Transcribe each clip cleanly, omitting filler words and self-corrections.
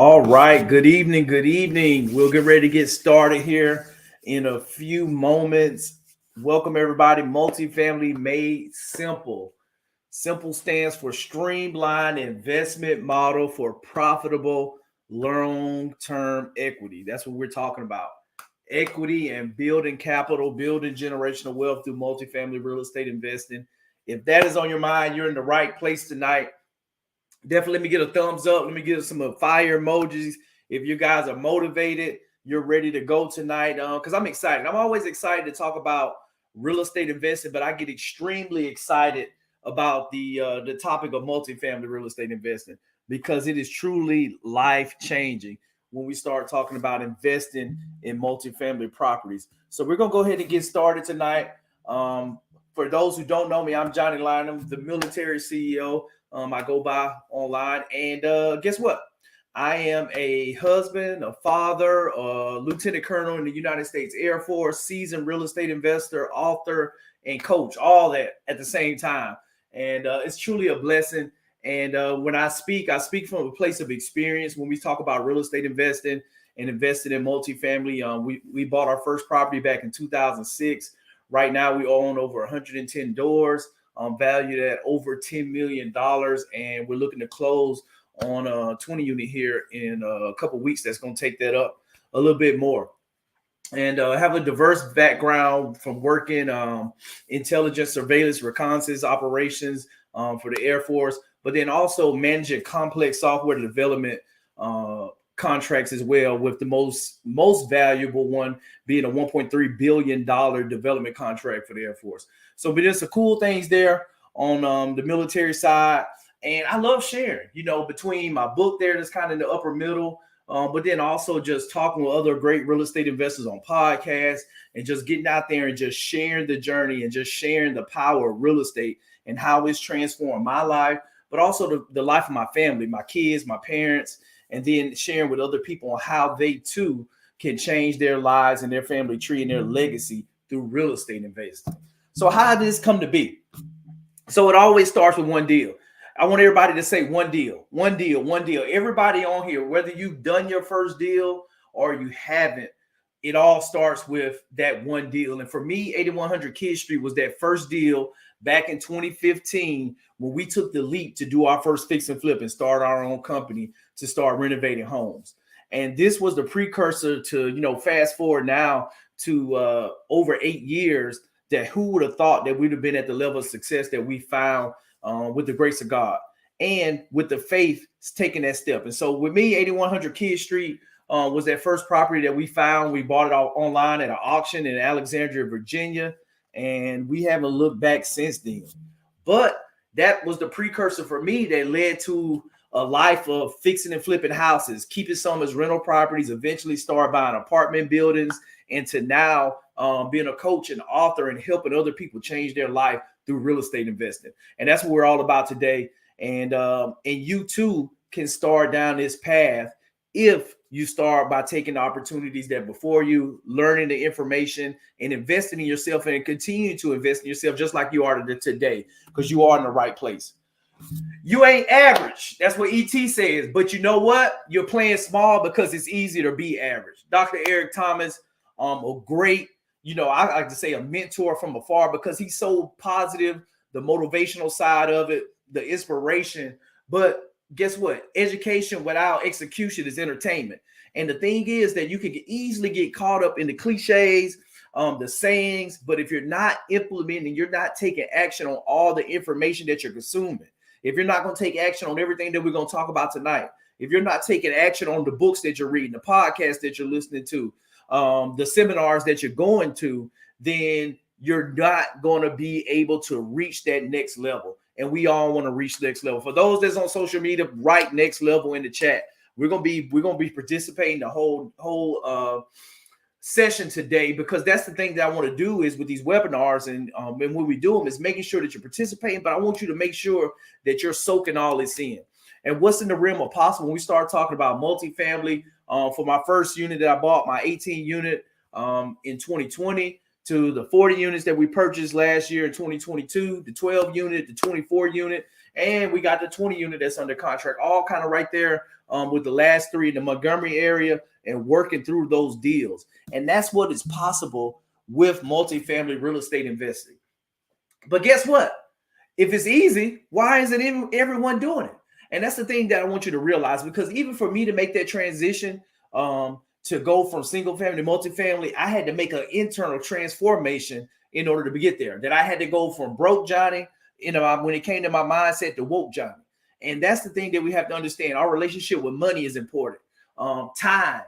All right. Good evening. Good evening. We'll get ready to get started here in a few moments. Welcome, everybody. Multifamily Made Simple. Simple stands for streamlined investment model for profitable long-term equity. That's what we're talking about. Equity and building capital, building generational wealth through multifamily real estate investing. If that is on your mind, you're in the right place tonight. Definitely let me get a thumbs up. Let me get some fire emojis. If you guys are motivated, you're ready to go tonight. Because I'm excited. I'm always excited to talk about real estate investing, but I get extremely excited about the topic of multifamily real estate investing because it is truly life changing when we start talking about investing in multifamily properties. So we're gonna go ahead and get started tonight. For those who don't know me, I'm Johnny Lynham, the military CEO. I go by online, and guess what? I am a husband, a father, a lieutenant colonel in the United States Air Force, seasoned real estate investor, author, and coach, all that at the same time. And it's truly a blessing. And when I speak from a place of experience. When we talk about real estate investing and investing in multifamily, we bought our first property back in 2006. Right now, we own over 110 doors, valued at over $10 million. And we're looking to close on a 20 unit here in a couple of weeks. That's going to take that up a little bit more. And have a diverse background from working intelligence, surveillance, reconnaissance operations for the Air Force, but then also managing complex software development contracts as well, with the most valuable one being a $1.3 billion development contract for the Air Force. So but there's some cool things there on the military side. And I love sharing, between my book there that's kind of in the upper middle, but then also just talking with other great real estate investors on podcasts and just getting out there and just sharing the journey and just sharing the power of real estate and how it's transformed my life, but also the life of my family, my kids, my parents, and then sharing with other people on how they too can change their lives and their family tree and their legacy through real estate investing. So how did this come to be? So it always starts with one deal. I want everybody to say one deal, one deal, one deal. Everybody on here, whether you've done your first deal or you haven't, it all starts with that one deal. And for me, 8100 Kid Street was that first deal back in 2015 when we took the leap to do our first fix and flip and start our own company to start renovating homes. And this was the precursor to, fast forward now to over 8 years, that who would have thought that we'd have been at the level of success that we found with the grace of God and with the faith taking that step. And so with me, 8100 Kid Street was that first property that we found. We bought it online at an auction in Alexandria, Virginia, and we haven't looked back since then. But that was the precursor for me that led to a life of fixing and flipping houses, keeping some as rental properties, eventually start buying apartment buildings, and to now being a coach and author and helping other people change their life through real estate investing. And that's what we're all about today. And you too can start down this path if you start by taking the opportunities that before you, learning the information and investing in yourself and continue to invest in yourself just like you are today, because you are in the right place. You ain't average. That's what ET says. But you know what? You're playing small because it's easy to be average. Dr. Eric Thomas, a great, I like to say a mentor from afar because he's so positive, the motivational side of it, the inspiration. But guess what? Education without execution is entertainment. And the thing is that you can easily get caught up in the cliches, the sayings, but if you're not implementing, you're not taking action on all the information that you're consuming. If you're not going to take action on everything that we're going to talk about tonight, if you're not taking action on the books that you're reading, the podcasts that you're listening to, the seminars that you're going to, then you're not going to be able to reach that next level. And we all want to reach the next level. For those that's on social media, write next level in the chat. We're gonna be participating the whole session today, because that's the thing that I want to do is with these webinars and when we do them is making sure that you're participating, but I want you to make sure that you're soaking all this in. And what's in the realm of possible when we start talking about multifamily, for my first unit that I bought, my 18 unit in 2020, to the 40 units that we purchased last year in 2022, the 12 unit, the 24 unit, And we got the 20 unit that's under contract, all kind of right there with the last three in the Montgomery area and working through those deals. And that's what is possible with multifamily real estate investing. But guess what? If it's easy, why isn't everyone doing it? And that's the thing that I want you to realize, because even for me to make that transition to go from single family to multifamily, I had to make an internal transformation in order to get there. That I had to go from broke Johnny, when it came to my mindset, to woke Johnny. And that's the thing that we have to understand. Our relationship with money is important. Time,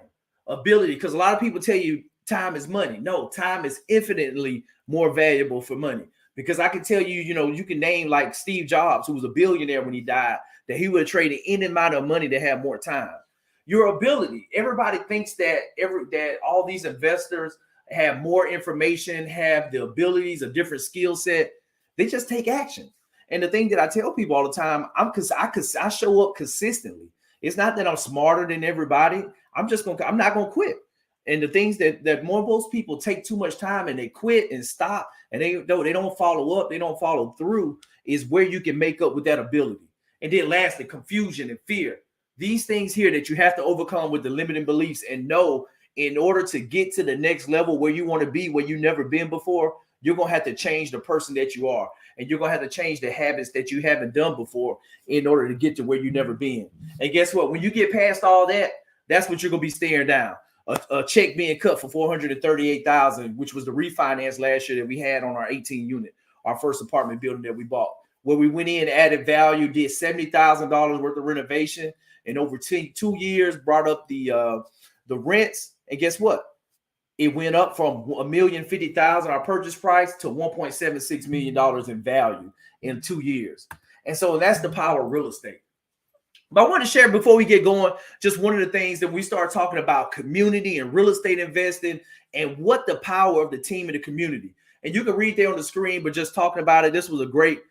ability, because a lot of people tell you time is money. No, time is infinitely more valuable for money. Because I can tell you, you can name like Steve Jobs, who was a billionaire when he died, that he would have traded any amount of money to have more time. Your ability. Everybody thinks that all these investors have more information, have the abilities, a different skill set. They just take action. And the thing that I tell people all the time, I show up consistently. It's not that I'm smarter than everybody. I'm not gonna quit. And the things that most people take too much time and they quit and stop and they don't follow up, they don't follow through, is where you can make up with that ability. And then lastly, confusion and fear. These things here that you have to overcome with the limiting beliefs and know, in order to get to the next level where you want to be, where you've never been before, you're going to have to change the person that you are. And you're going to have to change the habits that you haven't done before in order to get to where you've never been. And guess what? When you get past all that, that's what you're going to be staring down. A check being cut for $438,000, which was the refinance last year that we had on our 18 unit, our first apartment building that we bought, where we went in, added value, did $70,000 worth of renovation, and over 2 years brought up the rents. And guess what? It went up from $1,050,000, our purchase price, to $1.76 million in value in 2 years. And so that's the power of real estate. But I want to share, before we get going, just one of the things that we start talking about community and real estate investing and what the power of the team in the community. And you can read there on the screen, but just talking about it, this was a great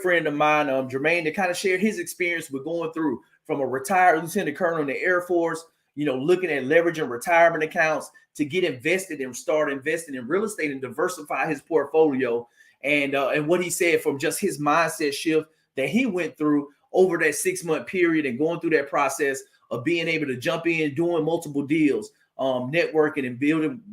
friend of mine, Jermaine, that kind of shared his experience with going through from a retired lieutenant colonel in the Air Force, looking at leveraging retirement accounts to get invested and start investing in real estate and diversify his portfolio. And what he said from just his mindset shift that he went through over that 6-month period and going through that process of being able to jump in, doing multiple deals, networking and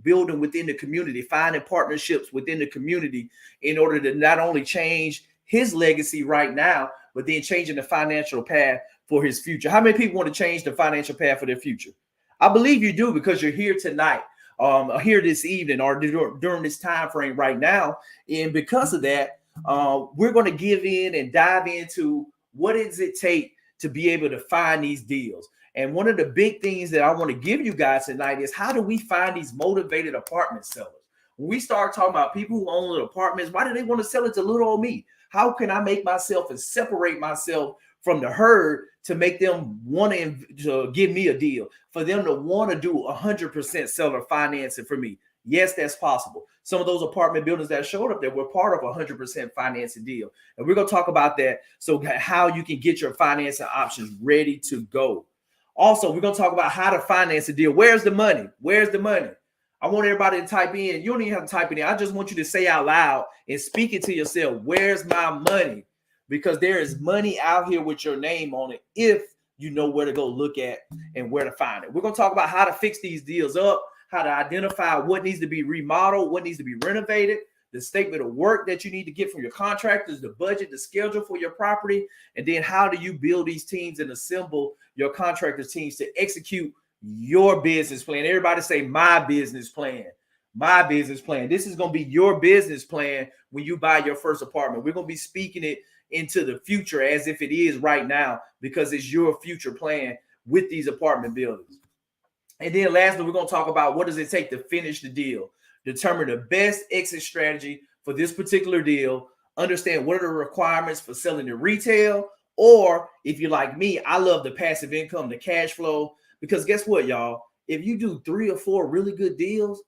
building within the community, finding partnerships within the community in order to not only change his legacy right now, but then changing the financial path for his future. How many people want to change the financial path for their future? I believe you do, because you're here tonight, here this evening, or during this time frame right now. And because of that, we're going to give in and dive into what does it take to be able to find these deals. And one of the big things that I want to give you guys tonight is, how do we find these motivated apartment sellers? When we start talking about people who own little apartments, why do they want to sell it to little old me? How can I make myself and separate myself from the herd to make them want to give me a deal, for them to want to do 100% seller financing for me? Yes, that's possible. Some of those apartment buildings that showed up there were part of a 100% financing deal. And we're going to talk about that. So how you can get your financing options ready to go. Also, we're going to talk about how to finance a deal. Where's the money? Where's the money? I want everybody to type in. You don't even have to type it in. I just want you to say out loud and speak it to yourself. Where's my money? Because there is money out here with your name on it, if you know where to go look at and where to find it. We're going to talk about how to fix these deals up, how to identify what needs to be remodeled, what needs to be renovated, the statement of work that you need to get from your contractors, the budget, the schedule for your property, and then how do you build these teams and assemble your contractors' teams to execute your business plan. Everybody say, my business plan. My business plan. This is going to be your business plan when you buy your first apartment. We're going to be speaking it into the future as if it is right now, because it's your future plan with these apartment buildings. And then lastly, we're going to talk about what does it take to finish the deal, determine the best exit strategy for this particular deal, understand what are the requirements for selling in retail, or if you're like me, I love the passive income, the cash flow, because guess what, y'all? If you do 3 or 4 really good deals,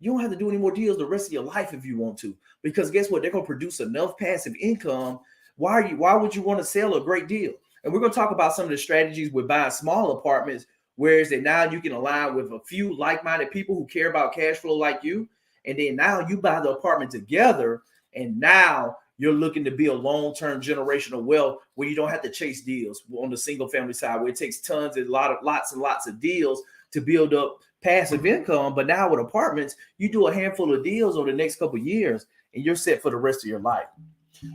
you don't have to do any more deals the rest of your life if you want to, because guess what? They're going to produce enough passive income. Why would you want to sell a great deal? And we're going to talk about some of the strategies with buying small apartments, whereas that now you can align with a few like-minded people who care about cash flow like you. And then now you buy the apartment together, and now you're looking to build long-term generational wealth where you don't have to chase deals on the single family side, where it takes tons and lots and lots of deals to build up passive income. But now with apartments, you do a handful of deals over the next couple of years and you're set for the rest of your life.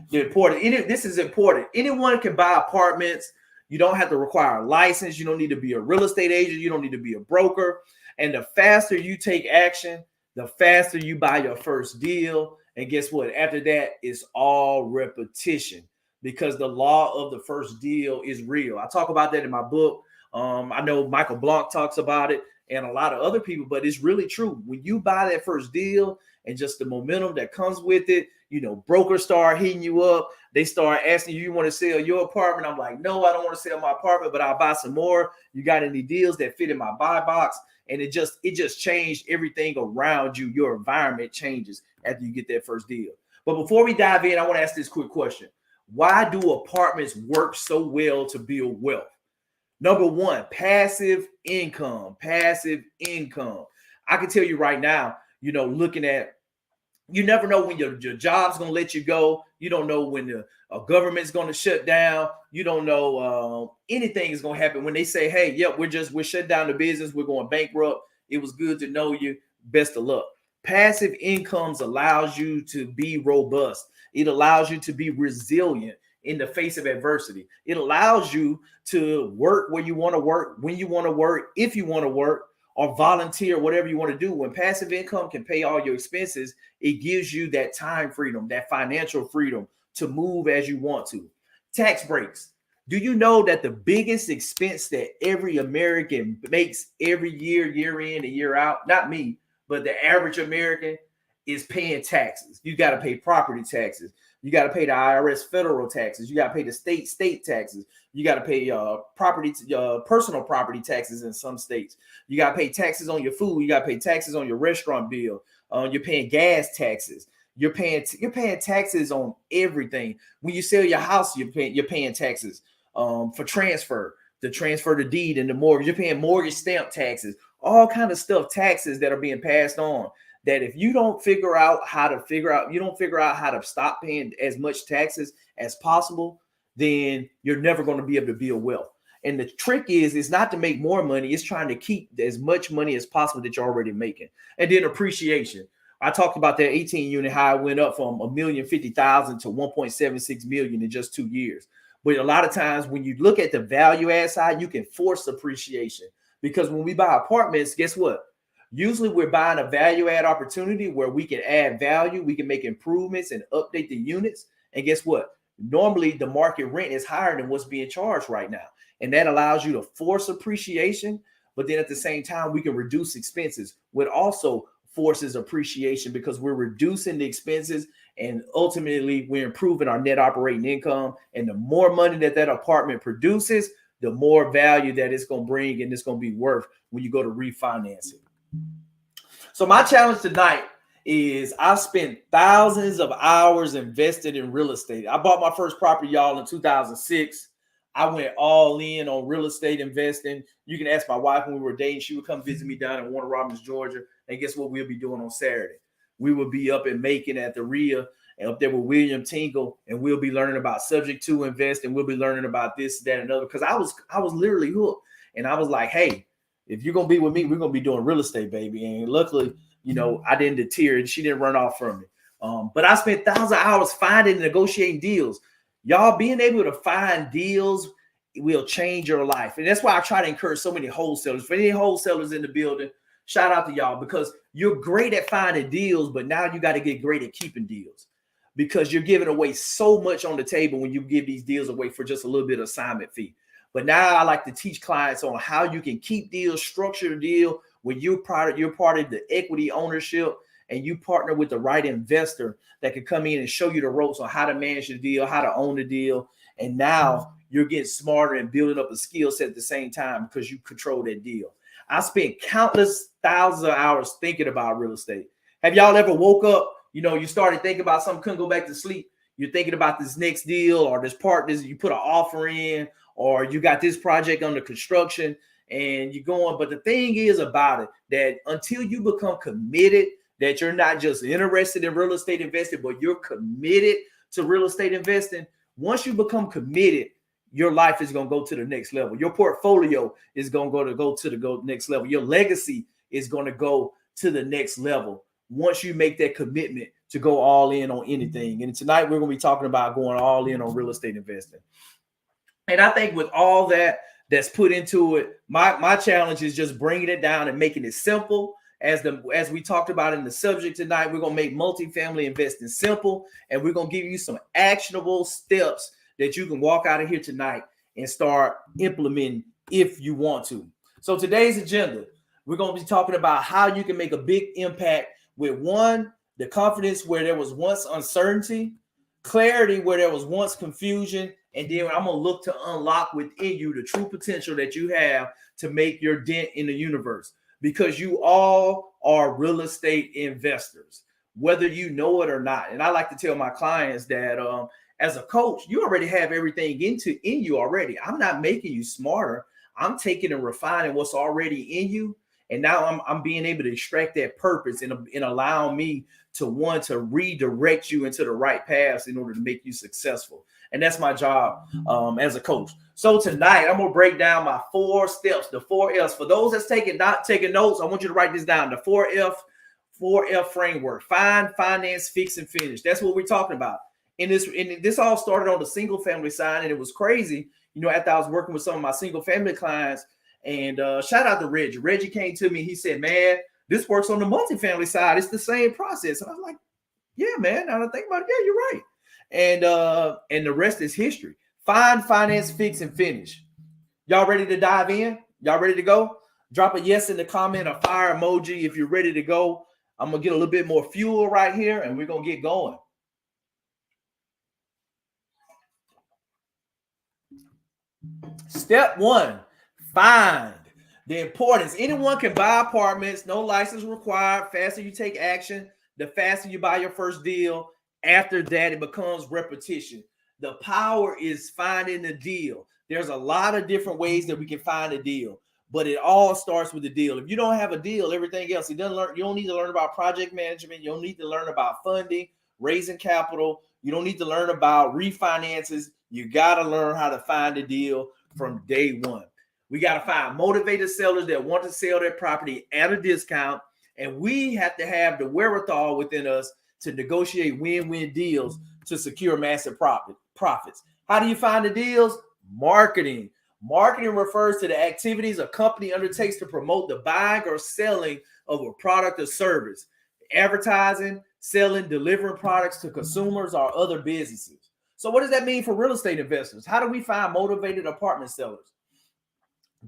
This is important. Anyone can buy apartments. You don't have to require a license. You don't need to be a real estate agent. You don't need to be a broker. And the faster you take action, the faster you buy your first deal. And guess what? After that, it's all repetition, because the law of the first deal is real. I talk about that in my book. I know Michael Blanc talks about it and a lot of other people, but it's really true. When you buy that first deal and just the momentum that comes with it, brokers start hitting you up. They start asking you want to sell your apartment. I'm like, no, I don't want to sell my apartment, but I'll buy some more. You got any deals that fit in my buy box? And it just changed everything around you. Your environment changes after you get that first deal. But before we dive in, I want to ask this quick question. Why do apartments work so well to build wealth? Number one, passive income. Passive income. I can tell you right now, looking at, you never know when your job's going to let you go. You don't know when the government's going to shut down. You don't know anything is going to happen. When they say, hey, yep, we're shut down the business. We're going bankrupt. It was good to know you. Best of luck. Passive incomes allows you to be robust. It allows you to be resilient in the face of adversity. It allows you to work where you want to work, when you want to work, if you want to work, or volunteer, whatever you want to do. When passive income can pay all your expenses, it gives you that time freedom, that financial freedom to move as you want to. Tax breaks. Do you know that the biggest expense that every American makes every year, year in and year out, not me, but the average American, is paying taxes? You got to pay property taxes. You got to pay the IRS federal taxes. You got to pay the state taxes. You got to pay personal property taxes in some states. You got to pay taxes on your food. You got to pay taxes on your restaurant bill. You're paying gas taxes. You're paying taxes on everything. When you sell your house, you're paying taxes for transfer, the transfer the deed and the mortgage. You're paying mortgage stamp taxes, all kind of stuff, taxes that are being passed on. That if you don't figure out how to stop paying as much taxes as possible, then you're never going to be able to build wealth. And the trick is not to make more money. It's trying to keep as much money as possible that you're already making. And then appreciation. I talked about that 18 unit, how it went up from $1,050,000 to $1.76 million in just 2 years. But a lot of times when you look at the value add side, you can force appreciation, because when we buy apartments, guess what? Usually we're buying a value add opportunity where we can add value, we can make improvements and update the units. And guess what? Normally the market rent is higher than what's being charged right now. And that allows you to force appreciation, but then at the same time, we can reduce expenses, which also forces appreciation, because we're reducing the expenses and ultimately we're improving our net operating income. And the more money that apartment produces, the more value that it's going to bring and it's going to be worth when you go to refinance it. So my challenge tonight is I spent thousands of hours invested in real estate. I bought my first property, y'all, in 2006. I went all in on real estate investing. You can ask my wife when we were dating. She would come visit me down in Warner Robins, Georgia. And guess what we'll be doing on Saturday? We will be up in Macon at the RIA and up there with William Tingle, and we'll be learning about subject to invest, and we'll be learning about this, that, and other. Because I was literally hooked. And I was like, hey, if you're going to be with me, we're going to be doing real estate, baby. And luckily, I didn't deter and she didn't run off from me. But I spent thousands of hours finding and negotiating deals. Y'all, being able to find deals will change your life. And that's why I try to encourage so many wholesalers. For any wholesalers in the building, shout out to y'all, because you're great at finding deals, but now you got to get great at keeping deals, because you're giving away so much on the table when you give these deals away for just a little bit of assignment fee. But now I like to teach clients on how you can keep deals, structure a deal when you're part of the equity ownership, and you partner with the right investor that can come in and show you the ropes on how to manage the deal, how to own the deal. And now you're getting smarter and building up a skill set at the same time because you control that deal. I spent countless thousands of hours thinking about real estate. Have y'all ever woke up, you started thinking about something, couldn't go back to sleep? You're thinking about this next deal or this you put an offer in, or you got this project under construction and you're going. But the thing is about it, that until you become committed, that you're not just interested in real estate investing, but you're committed to real estate investing, once you become committed, your life is going to go to the next level. Your portfolio is going to go to the next level. Your legacy is going to go to the next level once you make that commitment to go all in on anything. And tonight we're going to be talking about going all in on real estate investing. And I think with all that's put into it, my challenge is just bringing it down and making it simple. As we talked about in the subject tonight, we're going to make multifamily investing simple, and we're going to give you some actionable steps that you can walk out of here tonight and start implementing if you want to. So today's agenda, we're going to be talking about how you can make a big impact with one, the confidence where there was once uncertainty, clarity where there was once confusion, and then I'm going to look to unlock within you the true potential that you have to make your dent in the universe, because you all are real estate investors, whether you know it or not. And I like to tell my clients that as a coach, you already have everything in you already. I'm not making you smarter. I'm taking and refining what's already in you. And now I'm being able to extract that purpose and allow me to redirect you into the right paths in order to make you successful. And that's my job as a coach. So tonight I'm going to break down my 4 steps, the 4 F's. For those that's taking notes, I want you to write this down. The 4F framework: find, finance, fix, and finish. That's what we're talking about. And this all started on the single family side, and it was crazy. After I was working with some of my single family clients, and shout out to Reggie. Reggie came to me. He said, "Man, this works on the multifamily side. It's the same process." And I was like, "Yeah, man. Now that I think about it, yeah, you're right." And the rest is history. Find, finance, fix, and finish. Y'all ready to dive in? Y'all ready to go? Drop a yes in the comment, a fire emoji if you're ready to go. I'm gonna get a little bit more fuel right here, and we're gonna get going. Step 1, find. The importance. Anyone can buy apartments, no license required. Faster you take action, the faster you buy your first deal. After that, it becomes repetition. The power is finding the deal. There's a lot of different ways that we can find a deal, but it all starts with the deal. If you don't have a deal, everything else, you don't need to learn about project management. You don't need to learn about funding, raising capital. You don't need to learn about refinances. You got to learn how to find a deal from day one. We got to find motivated sellers that want to sell their property at a discount, and we have to have the wherewithal within us to negotiate win-win deals to secure massive profits. How do you find the deals? Marketing. Marketing refers to the activities a company undertakes to promote the buying or selling of a product or service. Advertising, selling, delivering products to consumers or other businesses. So what does that mean for real estate investors? How do we find motivated apartment sellers?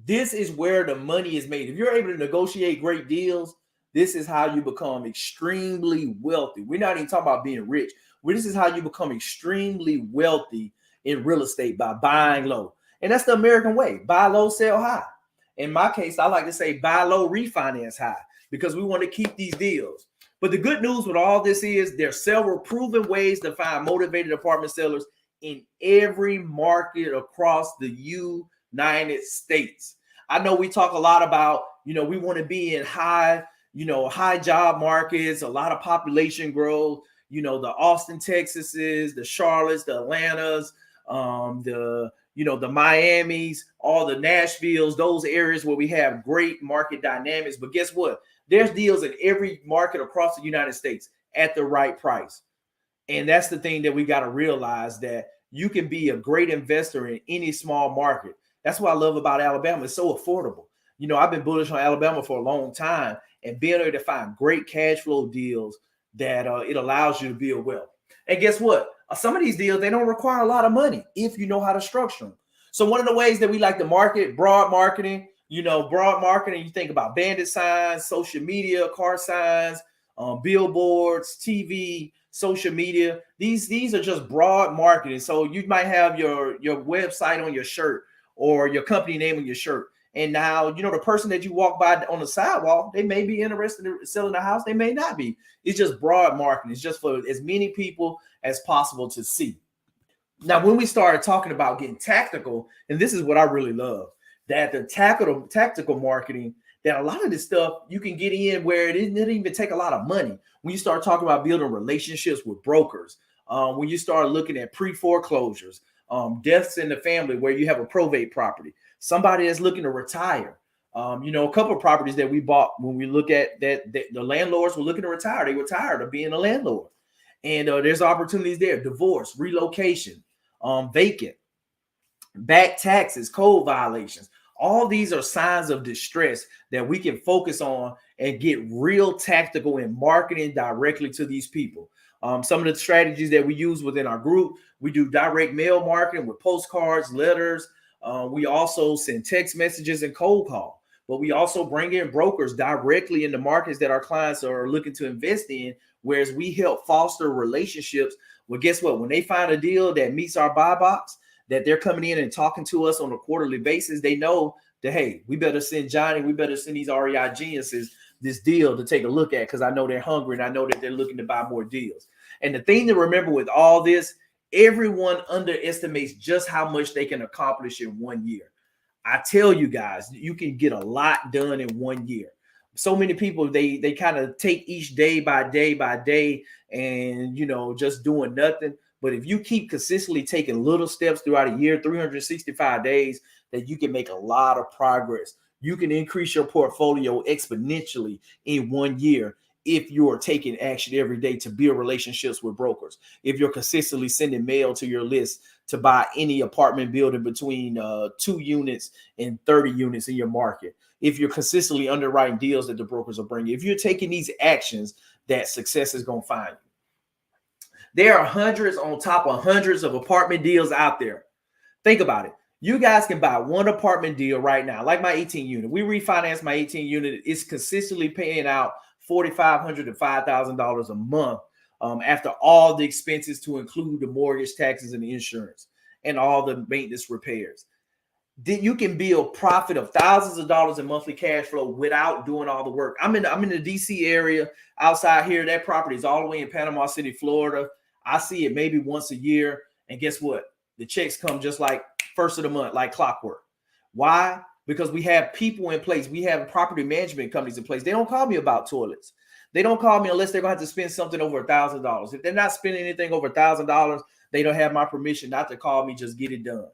This is where the money is made. If you're able to negotiate great deals, this is how you become extremely wealthy. We're not even talking about being rich. This is how you become extremely wealthy in real estate, by buying low. And that's the American way. Buy low, sell high. In my case, I like to say buy low, refinance high, because we want to keep these deals. But the good news with all this is there's several proven ways to find motivated apartment sellers in every market across the United States. I know we talk a lot about, we want to be in high job markets, a lot of population growth, the Austin, Texases, the Charlottes, the Atlantas, the Miamis, all the Nashvilles, those areas where we have great market dynamics. But guess what? There's deals in every market across the United States at the right price. And that's the thing that we got to realize, that you can be a great investor in any small market. That's what I love about Alabama. It's so affordable. I've been bullish on Alabama for a long time, and being able to find great cash flow deals that it allows you to build wealth. And guess what? Some of these deals, they don't require a lot of money if you know how to structure them. So one of the ways that we like to market, broad marketing, you think about bandit signs, social media, car signs, billboards, TV, social media. These are just broad marketing. So you might have your website on your shirt or your company name on your shirt. And now, the person that you walk by on the sidewalk, they may be interested in selling a house. They may not be. It's just broad marketing. It's just for as many people as possible to see. Now, when we started talking about getting tactical, and this is what I really love, that the tactical marketing, that a lot of this stuff you can get in where it doesn't even take a lot of money. When you start talking about building relationships with brokers, when you start looking at pre-foreclosures, deaths in the family where you have a probate property, somebody that's looking to retire. A couple of properties that we bought, when we look at that, the landlords were looking to retire. They were tired of being a landlord. And there's opportunities there: divorce, relocation, vacant, back taxes, code violations. All these are signs of distress that we can focus on and get real tactical in marketing directly to these people. Some of the strategies that we use within our group, we do direct mail marketing with postcards, letters. We also send text messages and cold call, but we also bring in brokers directly in the markets that our clients are looking to invest in, whereas we help foster relationships. Well, guess what? When they find a deal that meets our buy box, that they're coming in and talking to us on a quarterly basis, they know that, hey, we better send Johnny, we better send these REI geniuses this deal to take a look at, because I know they're hungry and I know that they're looking to buy more deals. And the thing to remember with all this, everyone underestimates just how much they can accomplish in 1 year. I tell you guys, you can get a lot done in 1 year. So many people, they kind of take each day by day and, just doing nothing. But if you keep consistently taking little steps throughout a year, 365 days, that you can make a lot of progress. You can increase your portfolio exponentially in 1 year if you are taking action every day to build relationships with brokers. If you're consistently sending mail to your list to buy any apartment building between 2 units and 30 units in your market. If you're consistently underwriting deals that the brokers are bringing. If you're taking these actions, that success is going to find you. There are hundreds on top of hundreds of apartment deals out there. Think about it. You guys can buy one apartment deal right now, like my 18 unit. We refinanced my 18 unit. It's consistently paying out $4,500 to $5,000 a month after all the expenses, to include the mortgage, taxes, and the insurance, and all the maintenance repairs. Then you can build profit of thousands of dollars in monthly cash flow without doing all the work. I'm in the DC area outside here. That property is all the way in Panama City, Florida. I see it maybe once a year. And guess what? The checks come just like first of the month, like clockwork. Why? Because we have people in place. We have property management companies in place. They don't call me about toilets. They don't call me unless they're going to have to spend something over $1,000. If they're not spending anything over $1,000, they don't have my permission not to call me. Just get it done.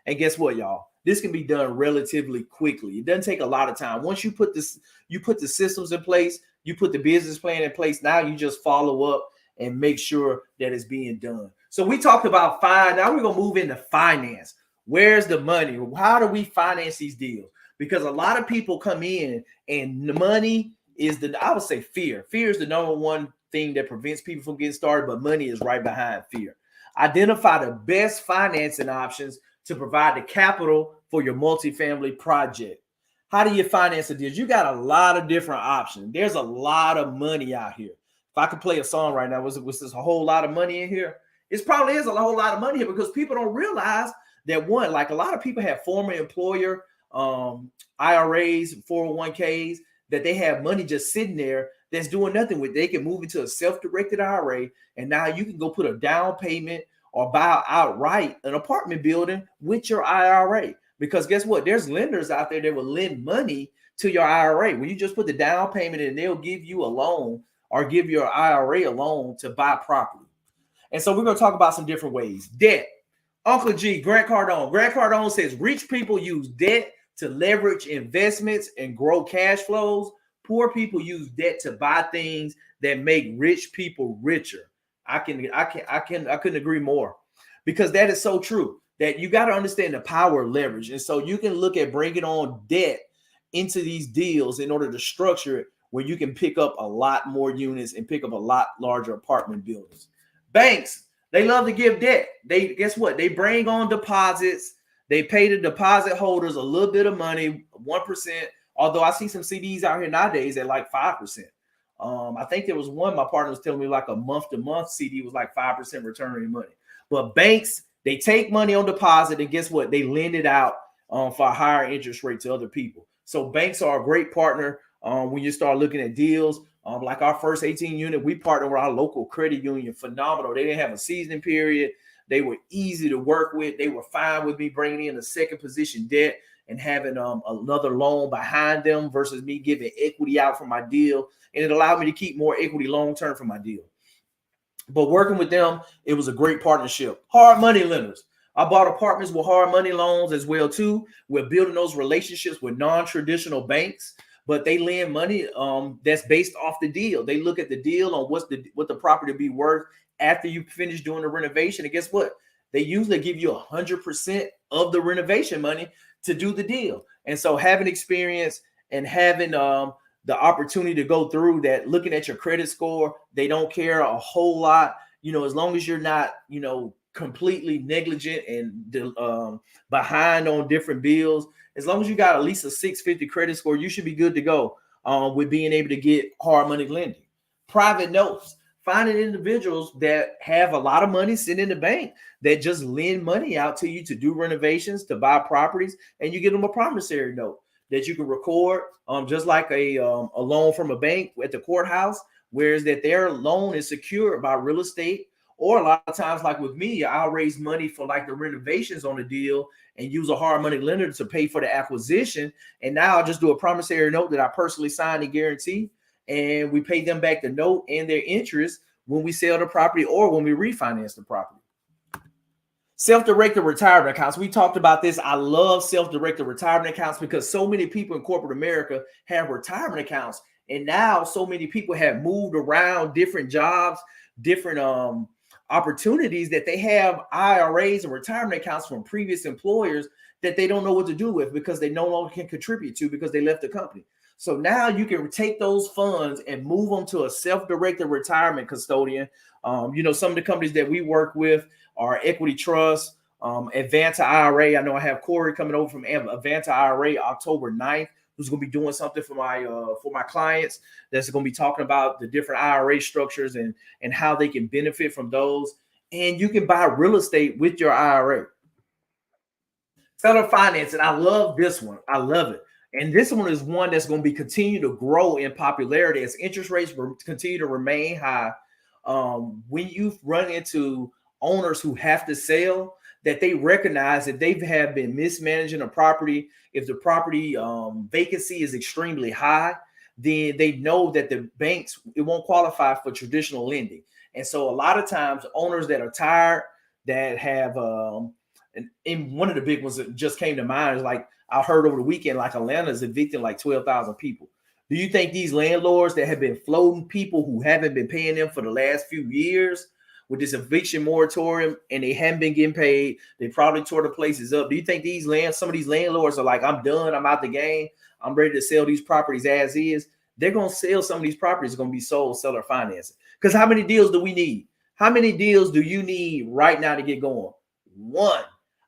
And guess what, y'all? This can be done relatively quickly. It doesn't take a lot of time. Once you put the systems in place, you put the business plan in place. Now you just follow up and make sure that it's being done. So we talked about finance. Now we're going to move into finance. Where's the money? How do we finance these deals? Because a lot of people come in and the money is I would say fear. Fear is the number one thing that prevents people from getting started, but money is right behind fear. Identify the best financing options to provide the capital for your multifamily project. How do you finance a deal? You got a lot of different options. There's a lot of money out here. If I could play a song right now, was this a whole lot of money in here? It probably is a whole lot of money here, because people don't realize that, one, like a lot of people have former employer IRAs, 401ks, that they have money just sitting there that's doing nothing with. They can move into a self-directed IRA, and now you can go put a down payment or buy outright an apartment building with your IRA. Because guess what? There's lenders out there that will lend money to your IRA. When you just put the down payment in, they'll give you a loan or give your IRA a loan to buy property. And so we're going to talk about some different ways. Debt. Uncle G, Grant Cardone. Grant Cardone says rich people use debt to leverage investments and grow cash flows. Poor people use debt to buy things that make rich people richer. I couldn't agree more, because that is so true, that you got to understand the power of leverage. And so you can look at bringing on debt into these deals in order to structure it where you can pick up a lot more units and pick up a lot larger apartment buildings. Banks, they love to give debt. Guess what? They bring on deposits. They pay the deposit holders a little bit of money, 1%. Although I see some CDs out here nowadays at like 5%. I think there was one, my partner was telling me, like a month-to-month CD was like 5% returning money. But banks, they take money on deposit, and guess what? They lend it out for a higher interest rate to other people. So banks are a great partner when you start looking at deals. Like our first 18 unit, we partnered with our local credit union. Phenomenal. They didn't have a seasoning period. They were easy to work with. They were fine with me bringing in a second position debt and having another loan behind them versus me giving equity out for my deal. And it allowed me to keep more equity long-term for my deal. But working with them, it was a great partnership. Hard money lenders. I bought apartments with hard money loans as well too. We're building those relationships with non-traditional banks, but they lend money that's based off the deal. They look at the deal on what the property be worth after you finish doing the renovation. And guess what? They usually give you 100% of the renovation money to do the deal. And so having experience and having the opportunity to go through that, looking at your credit score, they don't care a whole lot, as long as you're not, completely negligent and behind on different bills. As long as you got at least a 650 credit score, you should be good to go with being able to get hard money lending. Private notes, finding individuals that have a lot of money sitting in the bank that just lend money out to you to do renovations, to buy properties, and you give them a promissory note that you can record, just like a loan from a bank at the courthouse, whereas that their loan is secured by real estate. Or a lot of times, like with me, I'll raise money for like the renovations on the deal and use a hard money lender to pay for the acquisition. And now I'll just do a promissory note that I personally sign and guarantee, and we pay them back the note and their interest when we sell the property or when we refinance the property. Self-directed retirement accounts. We talked about this. I love self-directed retirement accounts because so many people in corporate America have retirement accounts. And now so many people have moved around different jobs, different opportunities, that they have IRAs and retirement accounts from previous employers that they don't know what to do with because they no longer can contribute to because they left the company. So now you can take those funds and move them to a self-directed retirement custodian. Some of the companies that we work with are Equity Trust, Advanta IRA. I know I have Corey coming over from Advanta IRA October 9th, who's going to be doing something for my clients. That's going to be talking about the different IRA structures and how they can benefit from those. And you can buy real estate with your IRA. Seller financing. I love this one. I love it. And this one is one that's going to continue to grow in popularity as interest rates continue to remain high. When you run into owners who have to sell, that they recognize that they have been mismanaging a property. If the property vacancy is extremely high, then they know that the banks, it won't qualify for traditional lending. And so a lot of times owners that are tired, that have, and one of the big ones that just came to mind is like, I heard over the weekend, like Atlanta is evicting like 12,000 people. Do you think these landlords that have been floating people who haven't been paying them for the last few years with this eviction moratorium and they haven't been getting paid, they probably tore the places up? Do you think some of these landlords are like, I'm done, I'm out the game, I'm ready to sell these properties as is? They're going to sell some of these properties, are going to be sold seller financing. Because how many deals do we need? How many deals do you need right now to get going? One.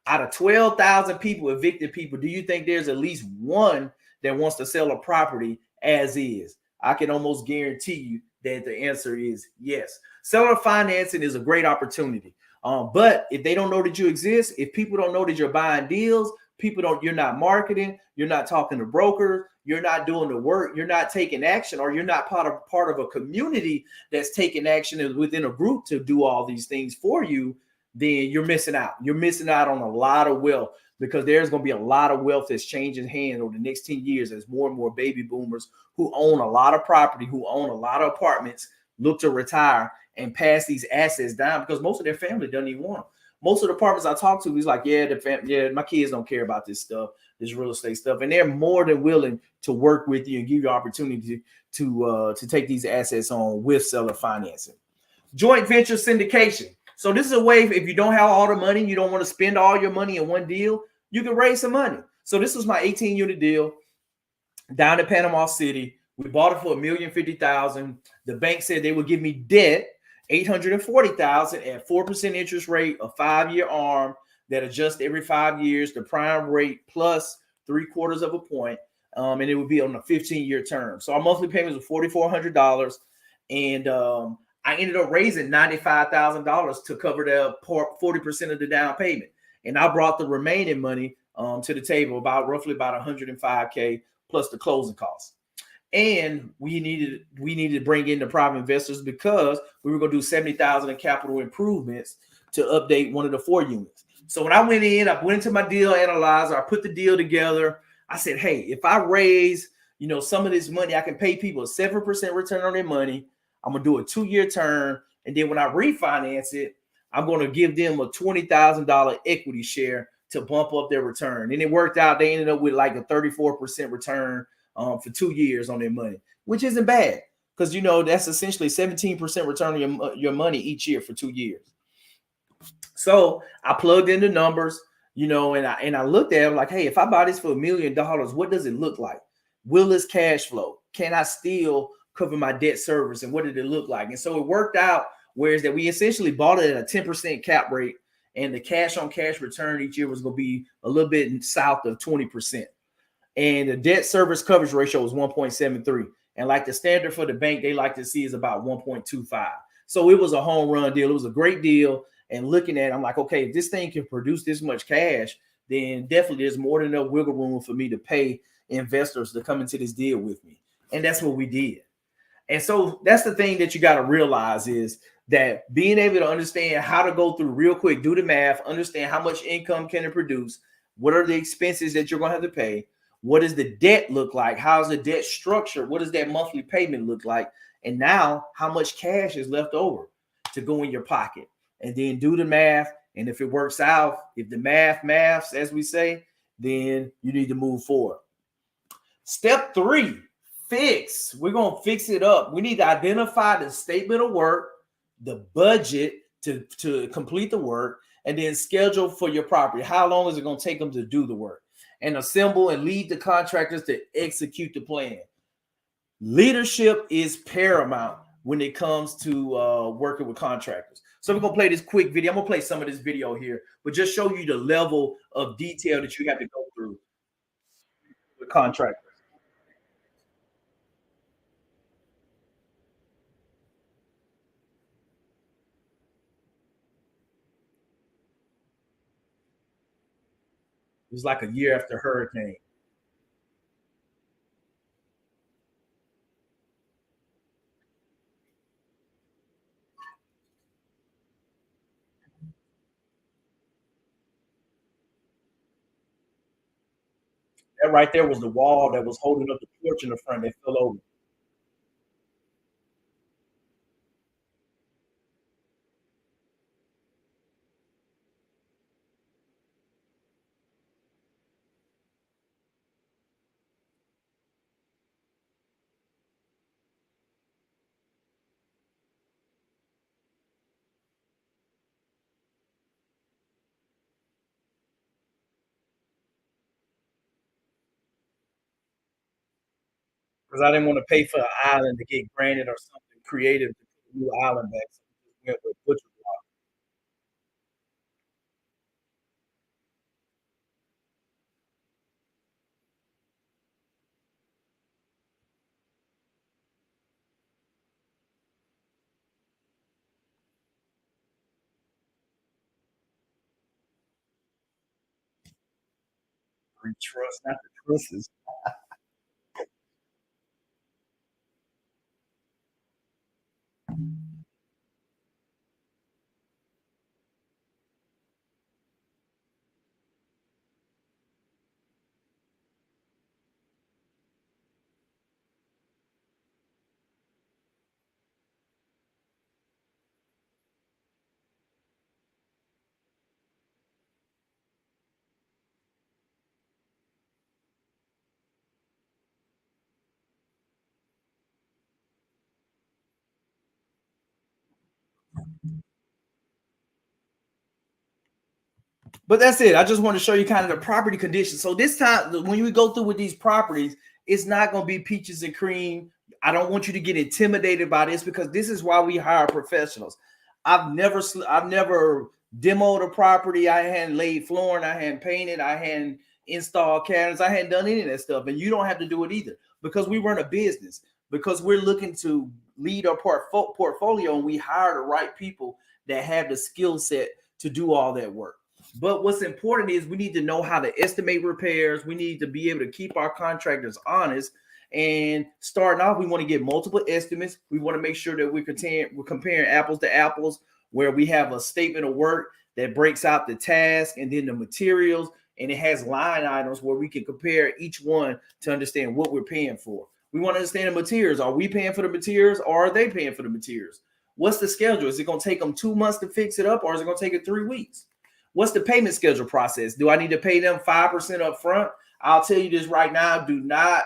Out of 12,000 people, evicted people, do you think there's at least one that wants to sell a property as is? I can almost guarantee you that the answer is yes. Seller financing is a great opportunity. But if they don't know that you exist, if people don't know that you're buying deals, you're not marketing, you're not talking to brokers, you're not doing the work, you're not taking action, or you're not part of a community that's taking action within a group to do all these things for you, then you're missing out. You're missing out on a lot of wealth, because there's going to be a lot of wealth that's changing hands over the next 10 years as more and more baby boomers who own a lot of property, who own a lot of apartments, look to retire and pass these assets down, because most of their family doesn't even want them. Most of the apartments I talk to is like, my kids don't care about this stuff, this real estate stuff. And they're more than willing to work with you and give you opportunity to take these assets on with seller financing. Joint venture syndication. So this is a way, if you don't have all the money, you don't want to spend all your money in one deal, you can raise some money. So this was my 18-unit deal down in Panama City. We bought it for $1,050,000. The bank said they would give me debt, $840,000 at 4% interest rate, a 5-year arm that adjusts every 5 years, the prime rate plus 3/4 of a point, and it would be on a 15-year term. So our monthly payments were $4,400, and I ended up raising $95,000 to cover the 40% of the down payment. And I brought the remaining money to the table, roughly about $105K plus the closing costs. And we needed to bring in the private investors because we were going to do $70,000 in capital improvements to update one of the 4 units. So when I went into my deal analyzer, I put the deal together. I said, hey, if I raise, some of this money, I can pay people a 7% return on their money. I'm going to do a 2-year term, And then when I refinance it, I'm going to give them a $20,000 equity share to bump up their return. And it worked out. They ended up with like a 34% return for 2 years on their money, which isn't bad because, that's essentially 17% return on your money each year for 2 years. So I plugged in the numbers, and I looked at it like, hey, if I buy this for $1 million, what does it look like? Will this cash flow? Can I still cover my debt service? And what did it look like? And so it worked out, whereas that we essentially bought it at a 10% cap rate, and the cash on cash return each year was going to be a little bit south of 20%. And the debt service coverage ratio was 1.73. And like the standard for the bank, they like to see is about 1.25. So it was a home run deal. It was a great deal. And looking at it, I'm like, okay, if this thing can produce this much cash, then definitely there's more than enough wiggle room for me to pay investors to come into this deal with me. And that's what we did. And so that's the thing that you got to realize is that being able to understand how to go through real quick, do the math, understand how much income can it produce, what are the expenses that you're going to have to pay, what does the debt look like, how's the debt structure, what does that monthly payment look like, and now how much cash is left over to go in your pocket. And then do the math. And if it works out, if the maths, as we say, then you need to move forward. Step 3, fix. We're going to fix it up. We need to identify the statement of work, the budget to complete the work, and then schedule for your property. How long is it going to take them to do the work? And assemble and lead the contractors to execute the plan. Leadership is paramount when it comes to working with contractors. So we're going to play this quick video. I'm going to play some of this video here, but just show you the level of detail that you have to go through with contractors. It was like a year after hurricane. That right there was the wall that was holding up the porch in the front that fell over. Because I didn't want to pay for an island to get granted or something creative to put a new island back. So we went with butcher block. Trust, not the trusses. But that's it. I just want to show you kind of the property conditions. So this time, when you go through with these properties, it's not going to be peaches and cream. I don't want you to get intimidated by this because this is why we hire professionals. I've never demoed a property. I hadn't laid flooring. I hadn't painted. I hadn't installed cabinets. I hadn't done any of that stuff. And you don't have to do it either because we run a business, because we're looking to lead our portfolio, and we hire the right people that have the skill set to do all that work. But what's important is we need to know how to estimate repairs. We need to be able to keep our contractors honest. And starting off, we want to get multiple estimates. We want to make sure that we're comparing apples to apples, where we have a statement of work that breaks out the task and then the materials, and it has line items where we can compare each one to understand what we're paying for. We want to understand the materials. Are we paying for the materials, or are they paying for the materials? What's the schedule? Is it going to take them 2 months to fix it up, or is it going to take it 3 weeks? What's the payment schedule process? Do I need to pay them 5% up front? I'll tell you this right now. Do not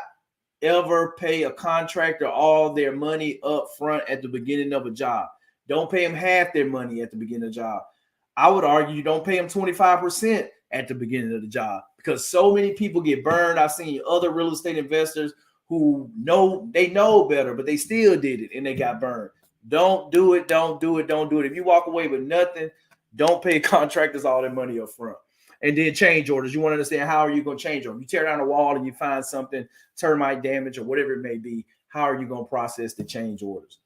ever pay a contractor all their money up front at the beginning of a job. Don't pay them half their money at the beginning of the job. I would argue you don't pay them 25% at the beginning of the job, because so many people get burned. I've seen other real estate investors who know better, but they still did it and they got burned. Don't do it. Don't do it. Don't do it. If you walk away with nothing, don't pay contractors all their money up front. And then change orders. You want to understand, how are you going to change them? You tear down a wall and you find something, termite damage or whatever it may be. How are you going to process the change orders?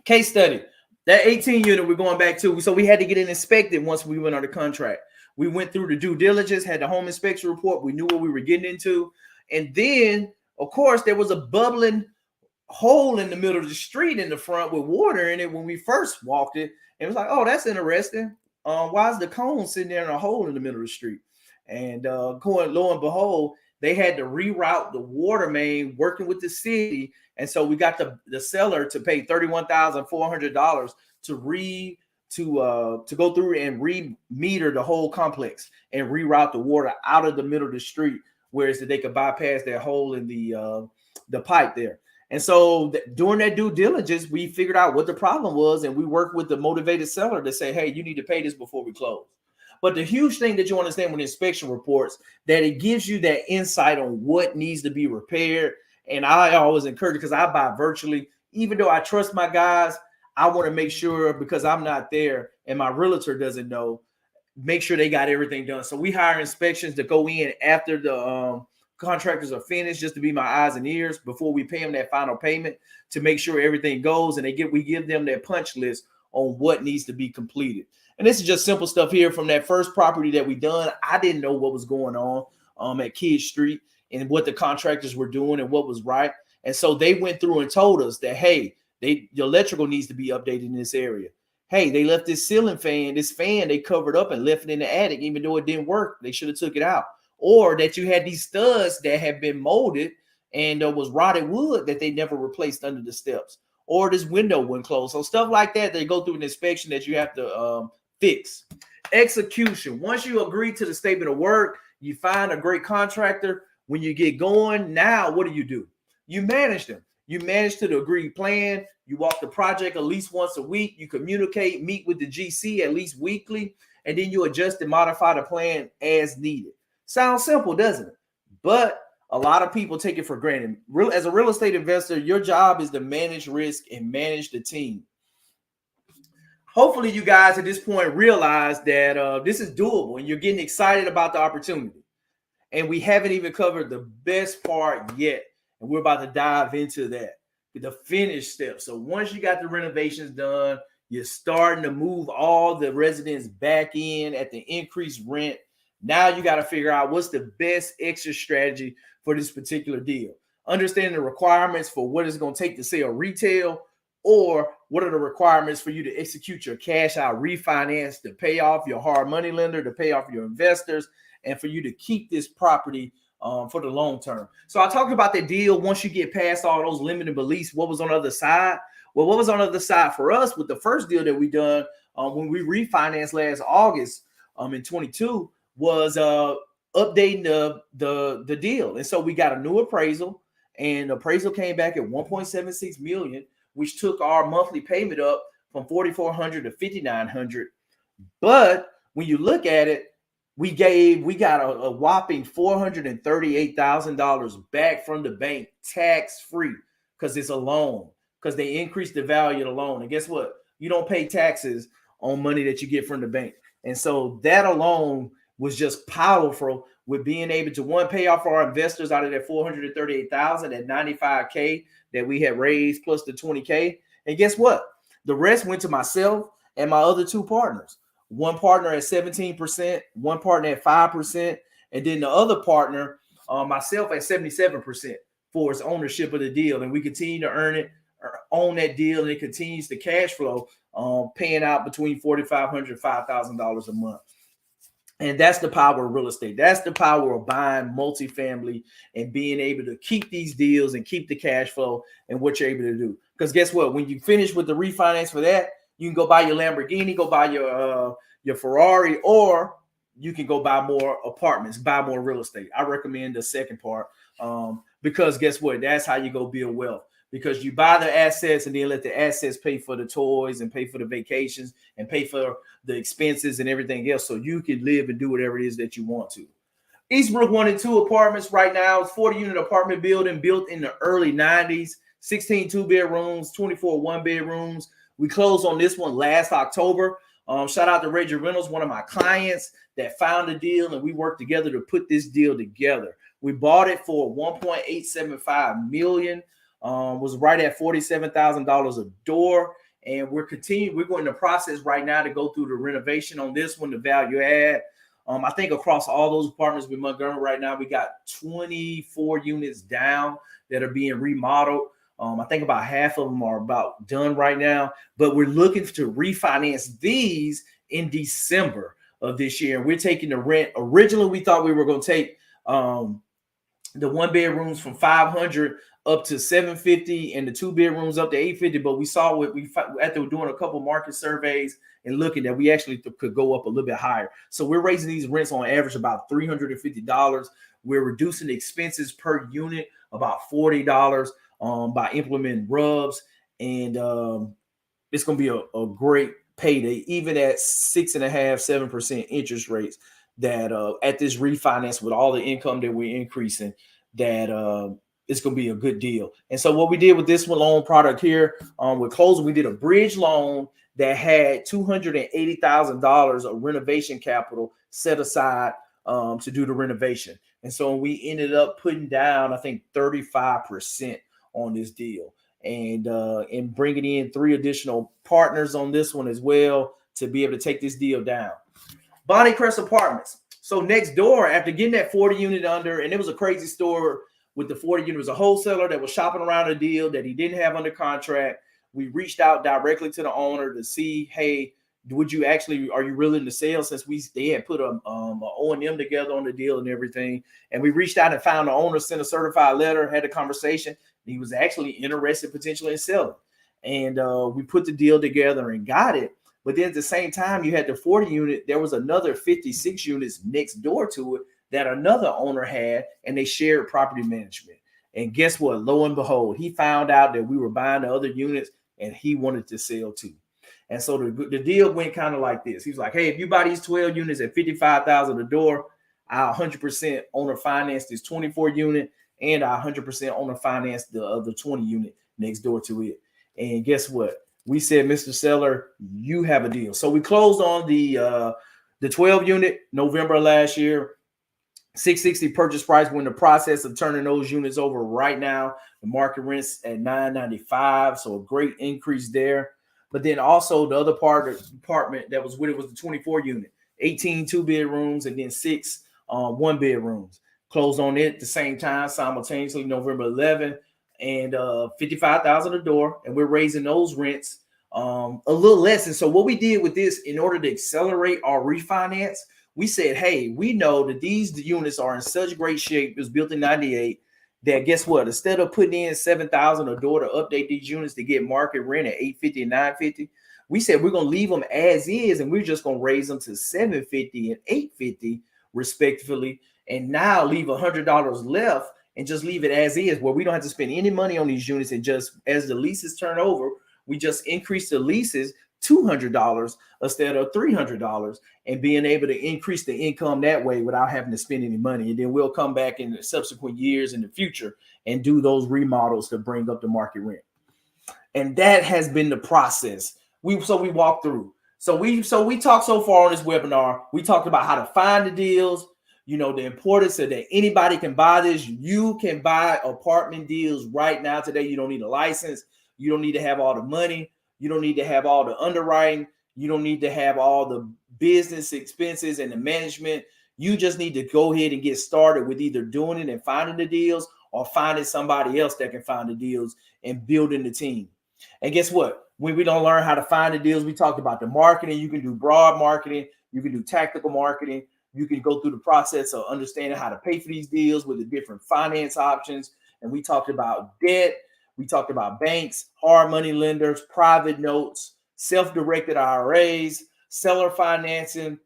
Case study. That 18 unit we're going back to. So we had to get it inspected once we went under contract. We went through the due diligence, had the home inspection report. We knew what we were getting into. And then, of course, there was a bubbling hole in the middle of the street in the front with water in it when we first walked it. And it was like, oh, that's interesting. Why is the cone sitting there in a hole in the middle of the street? And lo and behold, they had to reroute the water main, working with the city. And so we got the seller to pay $31,400 to go through and re-meter the whole complex and reroute the water out of the middle of the street, whereas they could bypass that hole in the pipe there. And so during that due diligence, we figured out what the problem was, and we worked with the motivated seller to say, hey, you need to pay this before we close. But the huge thing that you understand with inspection reports, that it gives you that insight on what needs to be repaired. And I always encourage, because I buy virtually, even though I trust my guys, I want to make sure, because I'm not there and my realtor doesn't know, make sure they got everything done. So we hire inspections to go in after the contractors are finished, just to be my eyes and ears before we pay them that final payment, to make sure everything goes, and we give them their punch list on what needs to be completed. And this is just simple stuff here from that first property that we done. I didn't know what was going on at Kidd Street and what the contractors were doing and what was right. And so they went through and told us that, hey, the electrical needs to be updated in this area. Hey, they left this ceiling fan, they covered up and left it in the attic, even though it didn't work. They should have took it out. Or that you had these studs that had been molded and was rotted wood that they never replaced under the steps. Or this window wouldn't close. So stuff like that, they go through an inspection that you have to fix. Execution. Once you agree to the statement of work, you find a great contractor. When you get going, now what do? You manage them. You manage to the agreed plan. You walk the project at least once a week. You communicate, meet with the GC at least weekly, and then you adjust and modify the plan as needed. Sounds simple, doesn't it? But a lot of people take it for granted. As a real estate investor, your job is to manage risk and manage the team. Hopefully you guys at this point realize that this is doable and you're getting excited about the opportunity. And we haven't even covered the best part yet. And we're about to dive into that, the finish steps. So once you got the renovations done, you're starting to move all the residents back in at the increased rent. Now you got to figure out what's the best exit strategy for this particular deal. Understanding the requirements for what it's going to take to sell retail, or what are the requirements for you to execute your cash out refinance, to pay off your hard money lender, to pay off your investors, and for you to keep this property for the long term. So I talked about the deal. Once you get past all those limited beliefs, what was on the other side? Well, what was on the other side for us with the first deal that we done when we refinanced last August in 22 was updating the deal. And so we got a new appraisal, and the appraisal came back at 1.76 million, which took our monthly payment up from $4,400 to $5,900. But when you look at it, we got a whopping $438,000 back from the bank, tax free, because it's a loan, because they increased the value of the loan. And guess what? You don't pay taxes on money that you get from the bank. And so that alone was just powerful, with being able to, one, pay off our investors out of that $438,000 at $95K that we had raised, plus the $20K. And guess what? The rest went to myself and my other two partners. One partner at 17%, one partner at 5%, and then the other partner, myself, at 77% for its ownership of the deal. And we continue to earn it, or own that deal, and it continues to cash flow, paying out between $4,500 and $5,000 a month. And that's the power of real estate. That's the power of buying multifamily and being able to keep these deals and keep the cash flow and what you're able to do. Because guess what? When you finish with the refinance for that, you can go buy your Lamborghini, go buy your Ferrari, or you can go buy more apartments, buy more real estate. I recommend the second part because guess what? That's how you go build wealth. Because you buy the assets and then let the assets pay for the toys and pay for the vacations and pay for the expenses and everything else, so you can live and do whatever it is that you want to. Eastbrook 1 and 2 apartments right now. It's 40-unit apartment building built in the early 90s. 16 two-bedrooms, 24 one-bedrooms. We closed on this one last October. Shout out to Reggie Reynolds, one of my clients that found the deal, and we worked together to put this deal together. We bought it for $1.875 million. Was right at $47,000 a door. And we're going in the process right now to go through the renovation on this one, the value add. I think across all those apartments with Montgomery right now, we got 24 units down that are being remodeled. I think about half of them are about done right now, but we're looking to refinance these in December of this year. And we're taking the rent. Originally, we thought we were going to take the one bedrooms from $500 up to $750 and the two bedrooms up to $850. But we saw after doing a couple market surveys and looking that we actually could go up a little bit higher. So we're raising these rents on average about $350. We're reducing the expenses per unit about $40 by implementing rubs. And it's going to be a great payday, even at 6.5%, 7% interest rates, that at this refinance with all the income that we're increasing, that it's going to be a good deal. And so what we did with this one loan product here, with closing, we did a bridge loan that had $280,000 of renovation capital set aside to do the renovation. And so we ended up putting down, I think, 35% on this deal, and bringing in 3 additional partners on this one as well to be able to take this deal down. Bonnie Crest Apartments. So next door, after getting that 40 unit under, and it was a crazy store with the 40 unit, it was a wholesaler that was shopping around a deal that he didn't have under contract. We reached out directly to the owner to see, hey, are you willing to sell, since they had put a O&M together on the deal and everything. And we reached out and found the owner, sent a certified letter, had a conversation. He was actually interested potentially in selling. And we put the deal together and got it. But then at the same time, you had the 40 unit. There was another 56 units next door to it that another owner had, and they shared property management. And guess what? Lo and behold, he found out that we were buying the other units, and he wanted to sell too. And so the deal went kind of like this. He was like, hey, if you buy these 12 units at $55,000 a door, I'll 100% owner finance this 24 unit, and I'll 100% owner finance the other 20 unit next door to it. And guess what? We said, Mr. Seller, you have a deal. So we closed on the 12 unit November last year. $660 purchase price. We're in the process of turning those units over right now. The market rents at $995, so a great increase there. But then also the other part of the apartment that was with it was the 24 unit, 18 two bedrooms, and then 6 one bedrooms. Closed on it at the same time, simultaneously, November 11th, and $55,000 a door. And we're raising those rents a little less. And so what we did with this, in order to accelerate our refinance, we said, hey, we know that these units are in such great shape. It was built in 98. That guess what? Instead of putting in $7,000 a door to update these units to get market rent at $850 and $950, we said we're gonna leave them as is, and we're just gonna raise them to $750 and $850 respectively, and now leave $100 left and just leave it as is, where we don't have to spend any money on these units, and just as the leases turn over, we just increase the leases $200 instead of $300, and being able to increase the income that way without having to spend any money. And then we'll come back in the subsequent years in the future and do those remodels to bring up the market rent. And that has been the process. We walked through. So we talked so far on this webinar. We talked about how to find the deals, the importance of that anybody can buy this. You can buy apartment deals right now today. You don't need a license. You don't need to have all the money. You don't need to have all the underwriting. You don't need to have all the business expenses and the management. You just need to go ahead and get started with either doing it and finding the deals, or finding somebody else that can find the deals and building the team. And guess what? When we don't learn how to find the deals, we talked about the marketing. You can do broad marketing. You can do tactical marketing. You can go through the process of understanding how to pay for these deals with the different finance options. And we talked about debt. We talked about banks, hard money lenders, private notes, self-directed IRAs, seller financing.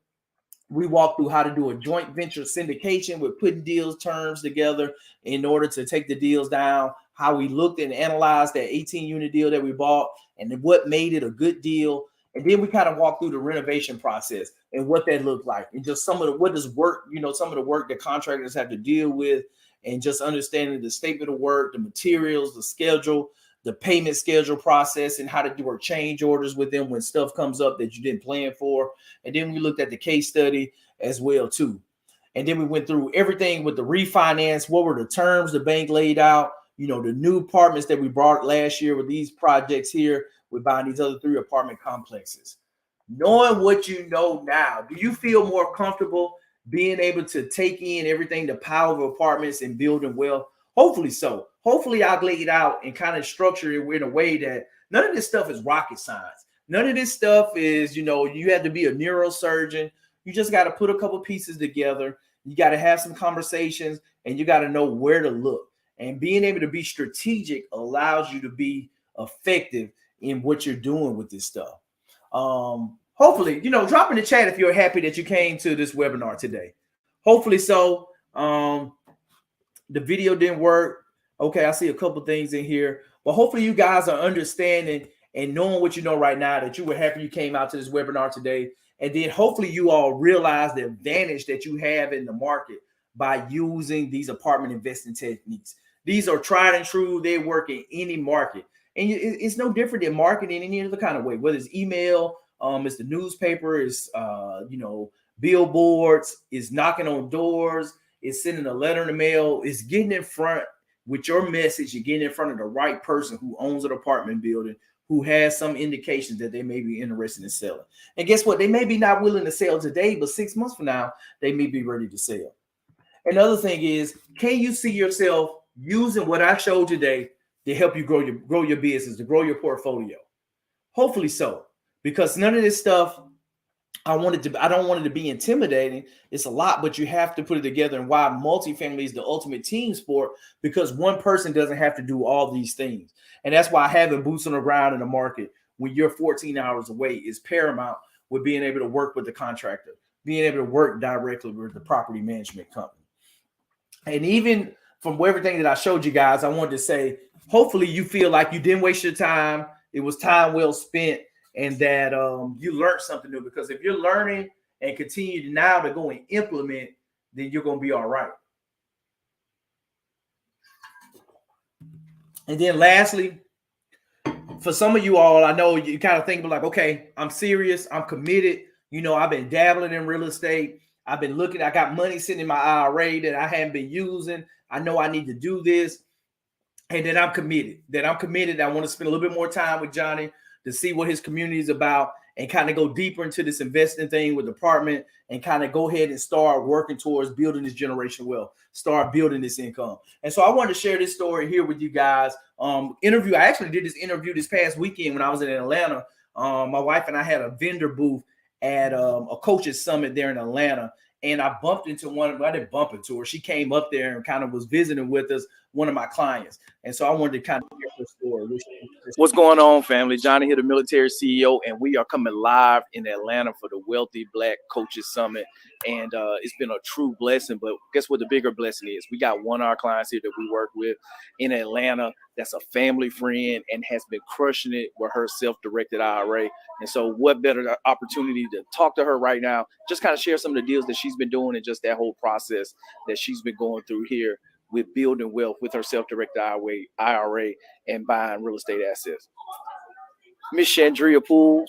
We walked through how to do a joint venture syndication with putting deals terms together in order to take the deals down, how we looked and analyzed that 18 unit deal that we bought and what made it a good deal. And then we kind of walked through the renovation process and what that looked like, and just some of the what does work, some of the work that contractors have to deal with, and just understanding the statement of work, the materials, the schedule, the payment schedule process, and how to do our change orders with them when stuff comes up that you didn't plan for. And then we looked at the case study as well too. And then we went through everything with the refinance. What were the terms the bank laid out? The new apartments that we brought last year with these projects here. We're buying these other 3 apartment complexes. Knowing what you know now, do you feel more comfortable being able to take in everything, the power of apartments and building wealth? Hopefully so. Hopefully I've laid out and kind of structured it in a way that none of this stuff is rocket science. None of this stuff is, you have to be a neurosurgeon. You just got to put a couple pieces together. You got to have some conversations, and you got to know where to look. And being able to be strategic allows you to be effective in what you're doing with this stuff. Hopefully, drop in the chat if you're happy that you came to this webinar today. Hopefully so. The video didn't work. Okay, I see a couple things in here, but hopefully you guys are understanding and knowing what you know right now, that you were happy you came out to this webinar today. And then hopefully you all realize the advantage that you have in the market by using these apartment investing techniques. These are tried and true. They work in any market. And it's no different than marketing in any other kind of way, whether it's email, it's the newspaper, it's, billboards, it's knocking on doors, it's sending a letter in the mail, it's getting in front with your message. You're getting in front of the right person who owns an apartment building, who has some indications that they may be interested in selling. And guess what? They may be not willing to sell today, but 6 months from now, they may be ready to sell. Another thing is, can you see yourself using what I showed today to help you grow your business, to grow your portfolio? Hopefully so, because none of this stuff, I don't want it to be intimidating. It's a lot, but you have to put it together. And why multifamily is the ultimate team sport, because one person doesn't have to do all these things. And that's why having boots on the ground in the market when you're 14 hours away is paramount, with being able to work with the contractor, being able to work directly with the property management company. And even from everything that I showed you guys, I wanted to say, hopefully you feel like you didn't waste your time. It was time well spent, and that you learned something new. Because if you're learning and continue now to go and implement, then you're going to be all right. And then lastly, for some of you all, I know you kind of think like, okay, I'm serious, I'm committed. I've been dabbling in real estate. I've been looking, I got money sitting in my IRA that I haven't been using. I know I need to do this. And then I'm committed. I want to spend a little bit more time with Johnny to see what his community is about, and kind of go deeper into this investing thing with the apartment, and kind of go ahead and start working towards building this generational wealth, start building this income. And so I wanted to share this story here with you guys. I actually did this interview this past weekend when I was in Atlanta. My wife and I had a vendor booth at a coaches summit there in Atlanta. And I bumped into I didn't bump into her. She came up there and kind of was visiting with us, one of my clients. And so I wanted to kind of hear her story. What's going on, family? Johnny here, the military CEO, and we are coming live in Atlanta for the Wealthy Black Coaches Summit. And it's been a true blessing. But guess what the bigger blessing is? We got one of our clients here that we work with in Atlanta that's a family friend and has been crushing it with her self-directed IRA. And so what better opportunity to talk to her right now, just kind of share some of the deals that she's been doing, and just that whole process that she's been going through here with building wealth with her self-directed IRA and buying real estate assets. Miss Chandria Poole.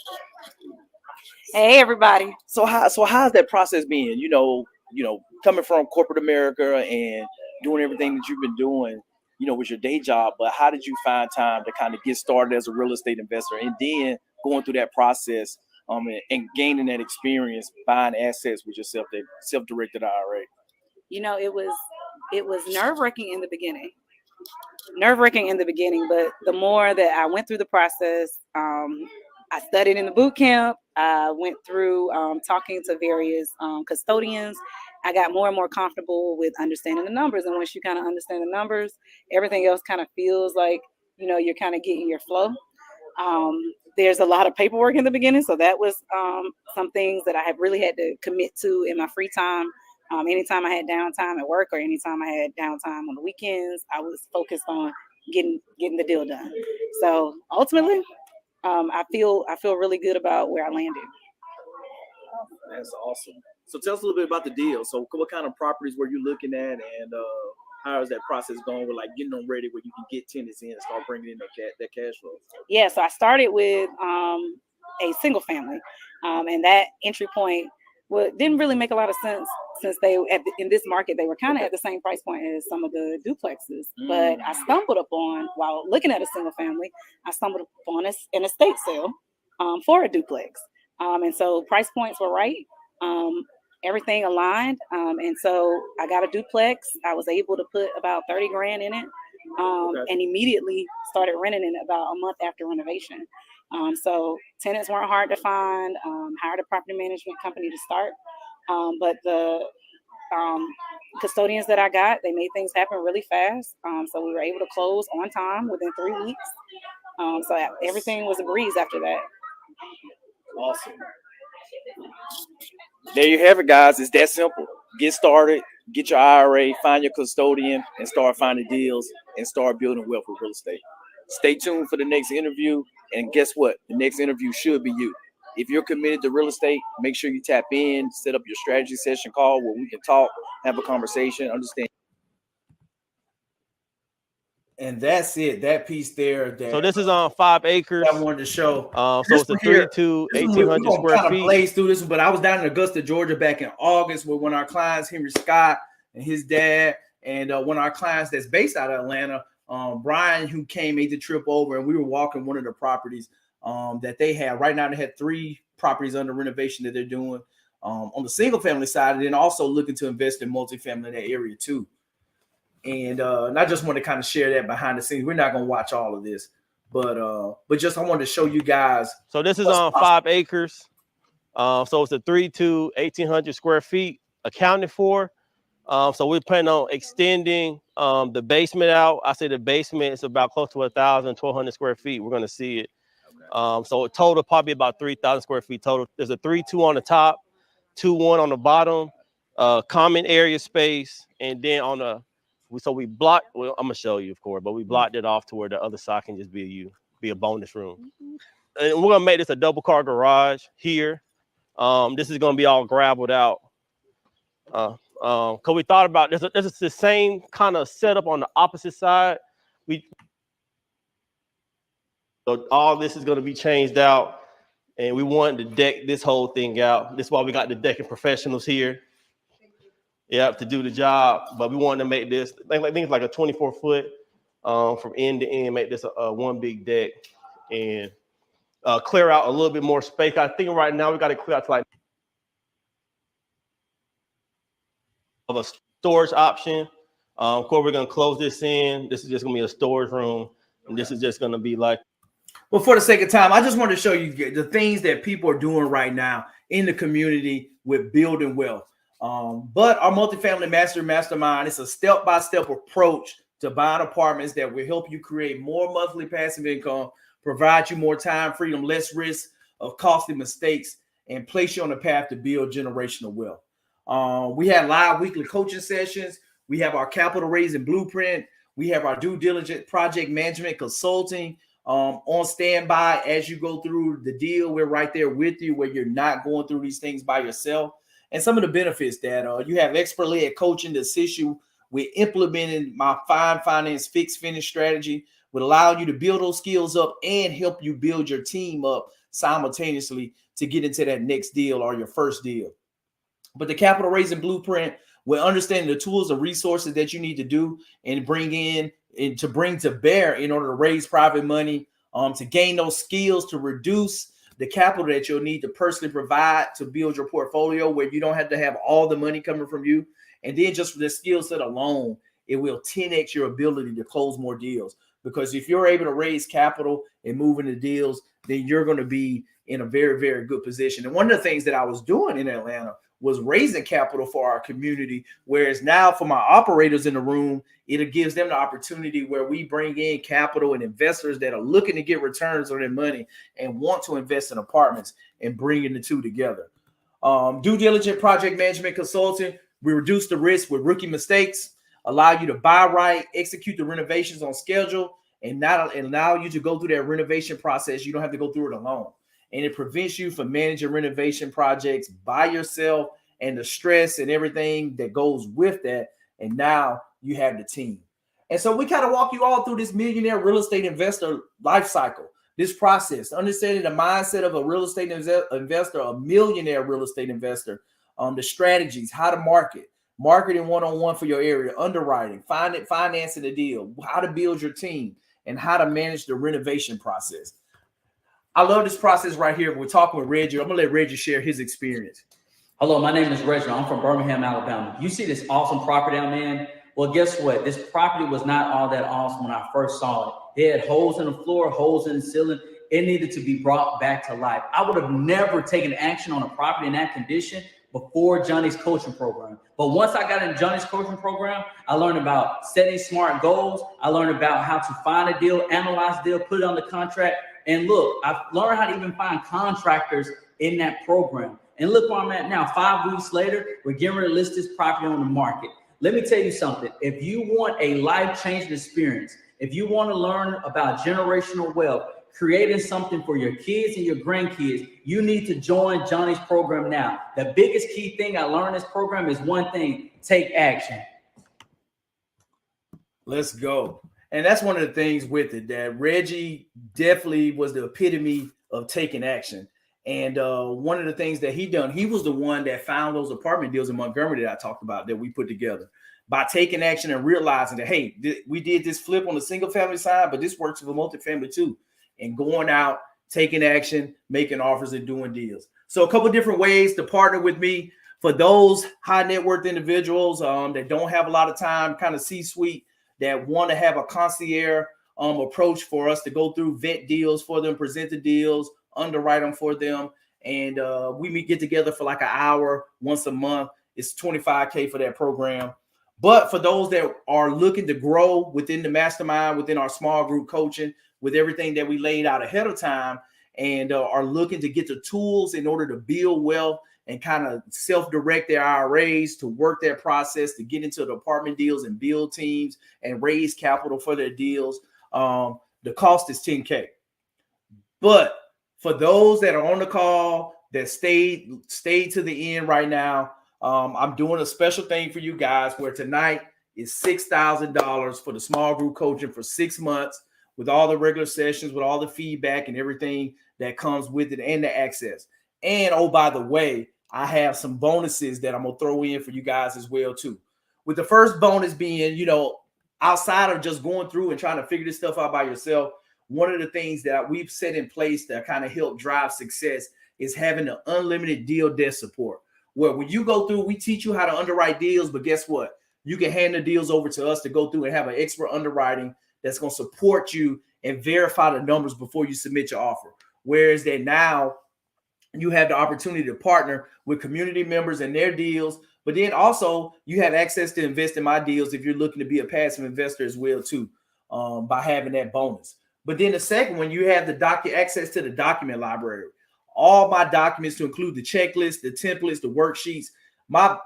Hey, everybody. So how's that process been? Coming from corporate America and doing everything that you've been doing, with your day job, but how did you find time to kind of get started as a real estate investor, and then going through that process and gaining that experience buying assets with your self-directed IRA? It was nerve-wracking in the beginning. But the more that I went through the process, I studied in the boot camp. I went through talking to various custodians. I got more and more comfortable with understanding the numbers. And once you kind of understand the numbers, everything else kind of feels like, you're kind of getting your flow. There's a lot of paperwork in the beginning, so that was some things that I have really had to commit to in my free time. Anytime I had downtime at work or anytime I had downtime on the weekends, I was focused on getting the deal done. So ultimately, I feel really good about where I landed. That's awesome. So tell us a little bit about the deal. So what kind of properties were you looking at, and how is that process going with like getting them ready where you can get tenants in and start bringing in that cash flow? Yeah, so I started with a single family, and that entry point didn't really make a lot of sense since in this market they were kind of at the same price point as some of the duplexes. But I stumbled upon, while looking at a single family, I stumbled upon an estate sale for a duplex, and so price points were right. Everything aligned, and so I got a duplex. I was able to put about 30 grand in it, and immediately started renting it about a month after renovation. So tenants weren't hard to find. Hired a property management company to start, but the custodians that I got, they made things happen really fast. So we were able to close on time within 3 weeks. So everything was a breeze after that. Awesome. There you have it, guys. It's that simple. Get started, get your IRA, find your custodian, and start finding deals and start building wealth with real estate. Stay tuned for the next interview. And guess what? The next interview should be you. If you're committed to real estate, make sure you tap in, set up your strategy session call where we can talk, have a conversation, understand. And that's it. That piece there. So this is on 5 acres. I wanted to show. So it's a 32, 1,800 square kind feet. Of blaze through this one, but I was down in Augusta, Georgia, back in August with one of our clients, Henry Scott, and his dad, and one of our clients that's based out of Atlanta, Brian, who made the trip over, and we were walking one of the properties that they have. Right now, they had 3 properties under renovation that they're doing on the single family side, and then also looking to invest in multifamily in that area too. And I just want to kind of share that behind the scenes. We're not going to watch all of this, but just I wanted to show you guys. So this is on 5 acres. So it's a 1,800 square feet accounted for. So we're planning on extending the basement out. I say the basement is about close to 1,200 square feet. We're going to see it. So a total probably about 3,000 square feet total. There's a 3-2 on the top, 2-1 on the bottom, common area space, and then on the we blocked. Well, I'm gonna show you, of course, but we blocked it off to where the other side can just be a bonus room. And we're gonna make this a double car garage here. This is gonna be all gravelled out. Cause we thought about this. This is the same kind of setup on the opposite side. So all this is gonna be changed out, and we wanted to deck this whole thing out. This is why we got the decking professionals here. Yeah, to do the job, but we wanted to make this. I think it's like a 24-foot from end to end. Make this a one big deck and clear out a little bit more space. I think right now we got to clear out to like of a storage option. Of course, we're gonna close this in. This is just gonna be a storage room, and this is just gonna be like. Well, for the sake of time, I just want to show you the things that people are doing right now in the community with building wealth. But our multifamily mastermind, it's a step-by-step approach to buying apartments that will help you create more monthly passive income, provide you more time freedom, less risk of costly mistakes, and place you on the path to build generational wealth. We have live weekly coaching sessions. We have our capital raising blueprint. We have our due diligence project management consulting on standby as you go through the deal. We're right there with you where you're not going through these things by yourself. And some of the benefits that you have expert-led coaching to assist you with implementing my finance fix finish strategy, would allow you to build those skills up and help you build your team up simultaneously to get into that next deal or your first deal. But the capital raising blueprint will understand the tools and resources that you need to do and bring to bear in order to raise private money, to gain those skills, to reduce the capital that you'll need to personally provide to build your portfolio where you don't have to have all the money coming from you. And then just for the skill set alone, it will 10x your ability to close more deals. Because if you're able to raise capital and move into deals, then you're going to be in a very, very good position. And one of the things that I was doing in Atlanta was raising capital for our community. Whereas now for my operators in the room, it gives them the opportunity where we bring in capital and investors that are looking to get returns on their money and want to invest in apartments and bringing the two together. Due diligent project management consulting. We reduce the risk with rookie mistakes, allow you to buy right, execute the renovations on schedule, and not allow you to go through that renovation process. You don't have to go through it alone. And it prevents you from managing renovation projects by yourself and the stress and everything that goes with that. And now you have the team. And so we kind of walk you all through this millionaire real estate investor life cycle, this process, understanding the mindset of a real estate investor, a millionaire real estate investor, the strategies, how to marketing one-on-one for your area, underwriting, financing the deal, how to build your team, and how to manage the renovation process. I love this process right here. We're talking with Reggie. I'm going to let Reggie share his experience. Hello, my name is Reggie. I'm from Birmingham, Alabama. You see this awesome property down there? Well, guess what? This property was not all that awesome when I first saw it. They had holes in the floor, holes in the ceiling. It needed to be brought back to life. I would have never taken action on a property in that condition before Johnny's coaching program. But once I got in Johnny's coaching program, I learned about setting smart goals. I learned about how to find a deal, analyze the deal, put it on the contract. And look, I've learned how to even find contractors in that program. And look where I'm at now. 5 weeks later, we're getting ready to list this property on the market. Let me tell you something. If you want a life-changing experience, if you want to learn about generational wealth, creating something for your kids and your grandkids, you need to join Johnny's program now. The biggest key thing I learned in this program is one thing: take action. Let's go. And that's one of the things with it, that Reggie definitely was the epitome of taking action. And one of the things that he done, he was the one that found those apartment deals in Montgomery that I talked about that we put together by taking action and realizing that, hey, we did this flip on the single family side, but this works for multifamily too. And going out, taking action, making offers and doing deals. So a couple of different ways to partner with me for those high net worth individuals that don't have a lot of time, kind of C-suite, that want to have a concierge approach for us to go through, vet deals for them, present the deals, underwrite them for them. And we get together for like an hour once a month. It's $25K for that program. But for those that are looking to grow within the mastermind, within our small group coaching, with everything that we laid out ahead of time, and are looking to get the tools in order to build wealth and kind of self-direct their IRAs, to work that process, to get into the apartment deals and build teams and raise capital for their deals, the cost is $10K. But for those that are on the call that stayed to the end right now, I'm doing a special thing for you guys where tonight is $6,000 for the small group coaching for 6 months, with all the regular sessions, with all the feedback and everything that comes with it, and the access. And oh, by the way, I have some bonuses that I'm gonna throw in for you guys as well too. With the first bonus being, outside of just going through and trying to figure this stuff out by yourself, one of the things that we've set in place to kind of help drive success is having the unlimited deal desk support, where when you go through, we teach you how to underwrite deals, but guess what? You can hand the deals over to us to go through and have an expert underwriting that's going to support you and verify the numbers before you submit your offer. Whereas that now you have the opportunity to partner with community members and their deals, but then also you have access to invest in my deals if you're looking to be a passive investor as well too, by having that bonus. But then the second one, you have the access to the document library. All my documents, to include the checklist, the templates, the worksheets.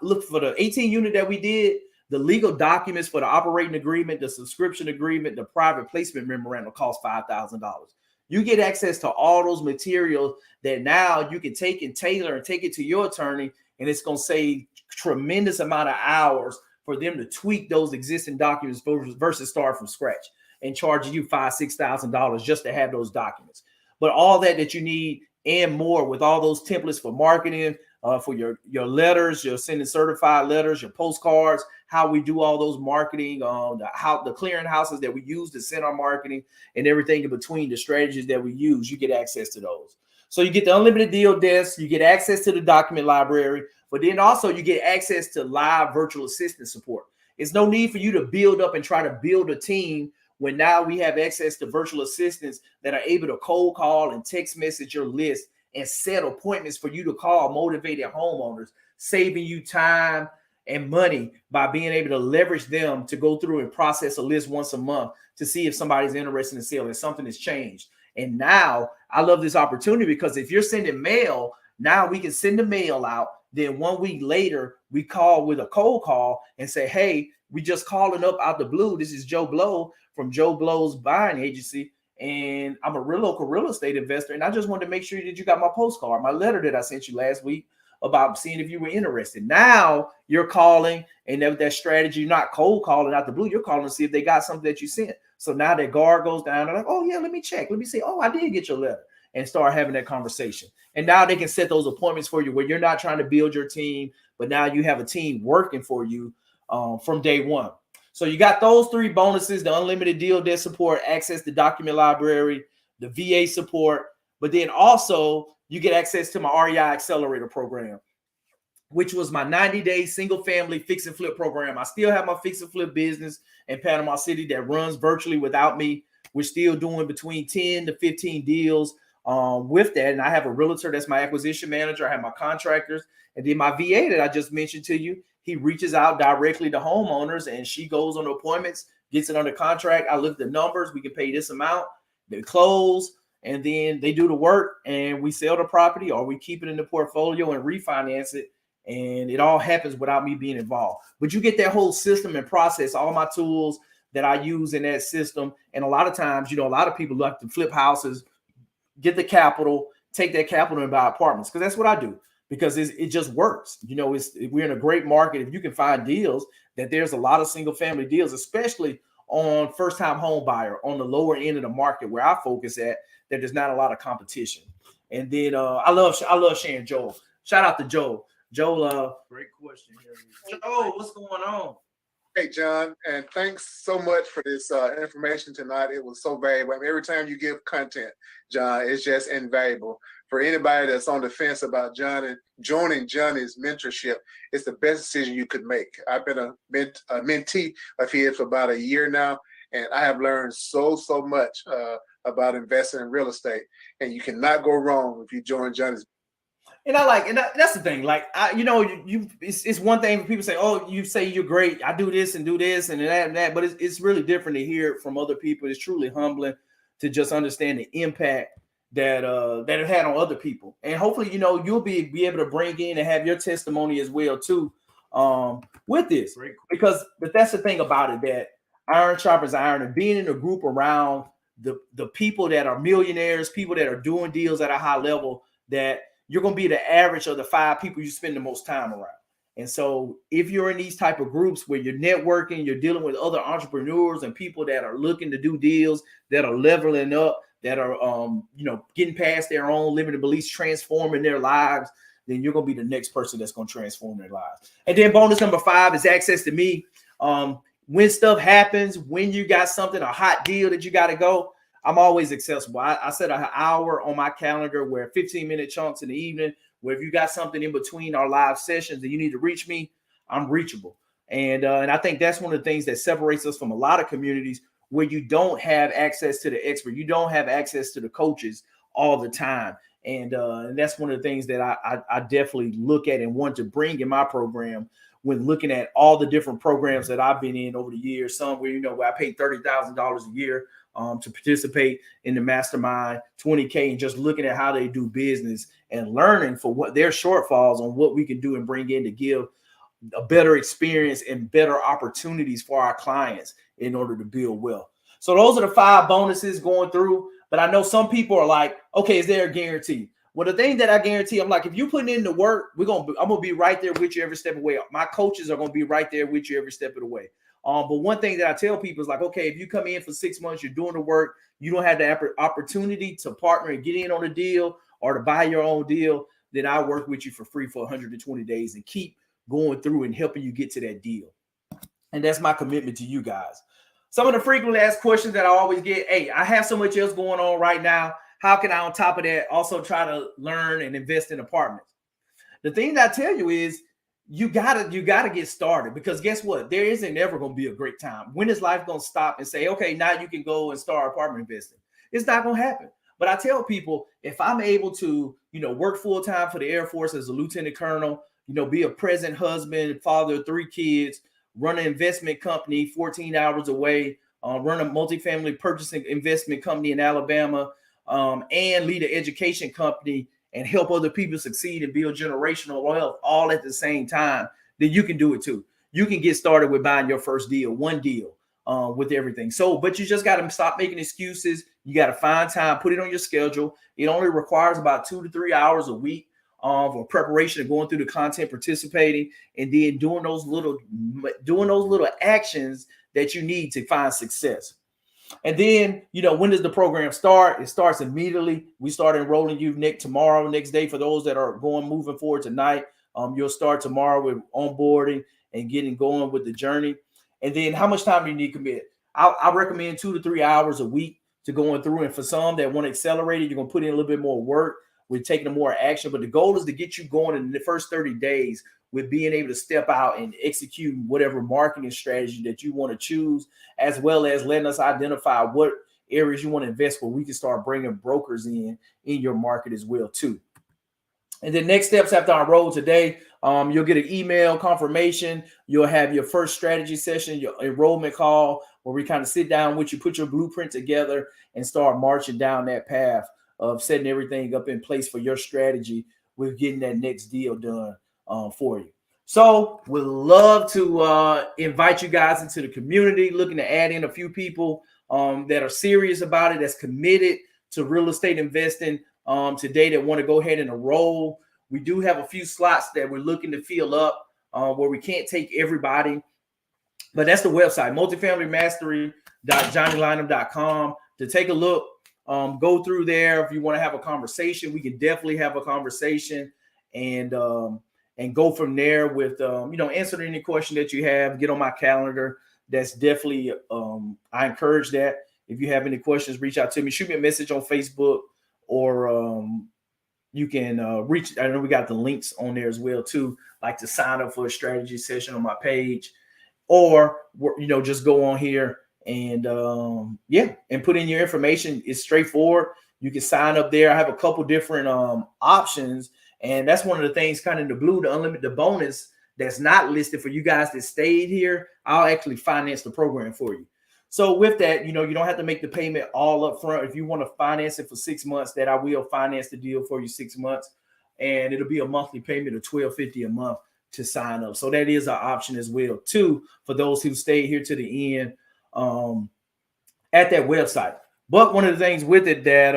Look for the 18 unit that we did, the legal documents for the operating agreement, the subscription agreement, the private placement memorandum cost $5,000. You get access to all those materials that now you can take and tailor and take it to your attorney, and it's going to save tremendous amount of hours for them to tweak those existing documents versus start from scratch and charging you $5,000-$6,000 just to have those documents. But all that you need and more, with all those templates for marketing, for your letters, your sending certified letters, your postcards, how we do all those marketing, the clearing houses that we use to send our marketing, and everything in between, the strategies that we use, you get access to those. So you get the unlimited deal desk, you get access to the document library, but then also you get access to live virtual assistant support. It's no need for you to build up and try to build a team when now we have access to virtual assistants that are able to cold call and text message your list and set appointments for you to call motivated homeowners saving you time and money by being able to leverage them to go through and process a list once a month to see if somebody's interested in selling, something has changed. And now I love this opportunity because if you're sending mail, now we can send the mail out. Then 1 week later, we call with a cold call and say, hey, we just calling up out the blue. This is Joe Blow from Joe Blow's buying agency. And I'm a local real estate investor. And I just wanted to make sure that you got my postcard, my letter that I sent you last week about seeing if you were interested. Now you're calling, and that strategy, you're not cold calling out the blue. You're calling to see if they got something that you sent. So now that guard goes down. They're like, oh, yeah, let me check. Let me see. Oh, I did get your letter. And start having that conversation. And now they can set those appointments for you where you're not trying to build your team, but now you have a team working for you from day one. So you got those 3 bonuses: the unlimited deal desk support, access to document library, the VA support, but then also you get access to my REI Accelerator program, which was my 90-day single family fix and flip program. I still have my fix and flip business in Panama City that runs virtually without me. We're still doing between 10 to 15 deals with that. And I have a realtor that's my acquisition manager. I have my contractors, and then my VA that I just mentioned to you. He reaches out directly to homeowners, and she goes on appointments, gets it under contract. I look at the numbers. We can pay this amount. They close, and then they do the work, and we sell the property, or we keep it in the portfolio and refinance it. And it all happens without me being involved. But you get that whole system and process, all my tools that I use in that system. And a lot of times, a lot of people like to flip houses, get the capital, take that capital and buy apartments, because that's what I do. Because it just works. We're in a great market. If you can find deals, that there's a lot of single family deals, especially on first time home buyer on the lower end of the market where I focus at, that there's not a lot of competition. And then I love sharing Joel. Shout out to Joel. Joel, great question here. Joel, what's going on? Hey, John, and thanks so much for this information tonight. It was so valuable. I mean, every time you give content, John, it's just invaluable. For anybody that's on the fence about John and joining Johnny's mentorship, it's the best decision you could make. I've been a mentee of his for about a year now, and I have learned so much about investing in real estate. And you cannot go wrong if you join Johnny's. And that's the thing. Like, it's one thing when people say, oh, you say you're great. I do this and that, but it's really different to hear it from other people. It's truly humbling to just understand the impact that it had on other people. And hopefully, you'll be able to bring in and have your testimony as well too with this. Because that's the thing about it, that iron sharpens iron, and being in a group around the people that are millionaires, people that are doing deals at a high level, that you're going to be the average of the 5 people you spend the most time around. And so if you're in these type of groups where you're networking, you're dealing with other entrepreneurs and people that are looking to do deals, that are leveling up, that are, getting past their own limited beliefs, transforming their lives, then you're going to be the next person that's going to transform their lives. And then bonus number 5 is access to me. When stuff happens, when you got something, a hot deal that you got to go, I'm always accessible. I set an hour on my calendar where 15-minute chunks in the evening, where if you got something in between our live sessions and you need to reach me, I'm reachable. And I think that's one of the things that separates us from a lot of communities where you don't have access to the expert. You don't have access to the coaches all the time. And that's one of the things that I definitely look at and want to bring in my program when looking at all the different programs that I've been in over the years. Some where, where I paid $30,000 a year to participate in the mastermind, 20K, and just looking at how they do business and learning for what their shortfalls on what we can do and bring in to give a better experience and better opportunities for our clients in order to build wealth. So those are the 5 bonuses going through. But I know some people are like, okay, is there a guarantee? Well, the thing that I guarantee, I'm like, if you putting in the work, I'm gonna be right there with you every step of the way. My coaches are gonna be right there with you every step of the way. But one thing that I tell people is like, okay, if you come in for 6 months, you're doing the work, you don't have the opportunity to partner and get in on a deal or to buy your own deal, then I work with you for free for 120 days and keep going through and helping you get to that deal. And that's my commitment to you guys. Some of the frequently asked questions that I always get, hey, I have so much else going on right now. How can I, on top of that, also try to learn and invest in apartments? The thing that I tell you is, you gotta get started, because guess what? There isn't ever going to be a great time. When is life going to stop and say, okay, now you can go and start apartment investing? It's not going to happen. But I tell people, if I'm able to, work full time for the Air Force as a lieutenant colonel, be a present husband, father of 3 kids, run an investment company 14 hours away, run a multifamily purchasing investment company in Alabama, and lead an education company and help other people succeed and build generational wealth all at the same time, then you can do it too. You can get started with buying your first deal, one deal, with everything. So, but you just got to stop making excuses. You got to find time, put it on your schedule. It only requires about 2 to 3 hours a week of preparation of going through the content, participating, and then doing those little actions that you need to find success. And then, when does the program start? It starts immediately. We start enrolling you next day. For those that are moving forward tonight, you'll start tomorrow with onboarding and getting going with the journey. And then how much time do you need to commit? I recommend 2 to 3 hours a week to going through. And for some that want to accelerate it, you're going to put in a little bit more work with taking more action. But the goal is to get you going in the first 30 days with being able to step out and execute whatever marketing strategy that you want to choose, as well as letting us identify what areas you want to invest where we can start bringing brokers in your market as well too. And then next steps after I enroll today, you'll get an email confirmation. You'll have your first strategy session, your enrollment call, where we kind of sit down with you, put your blueprint together, and start marching down that path of setting everything up in place for your strategy with getting that next deal done for you. So we'd love to invite you guys into the community, looking to add in a few people that are serious about it, that's committed to real estate investing today, that want to go ahead and enroll. We do have a few slots that we're looking to fill up where we can't take everybody, but that's the website, multifamilymastery.johnnylynham.com, to take a look. Go through there. If you want to have a conversation, we can definitely have a conversation and go from there with, answer any question that you have. Get on my calendar. That's definitely, I encourage that. If you have any questions, reach out to me. Shoot me a message on Facebook, or you can reach. I know we got the links on there as well too, like to sign up for a strategy session on my page, or just go on here and and put in your information. It's straightforward. You can sign up there. I have a couple different options, and that's one of the things kind of in the blue, the unlimited bonus that's not listed for you guys that stayed here. I'll actually finance the program for you. So with that, you don't have to make the payment all up front. If you want to finance it for 6 months, that I will finance the deal for you 6 months, and it'll be a monthly payment of $12.50 a month to sign up. So that is an option as well too for those who stayed here to the end at that website. But one of the things with it that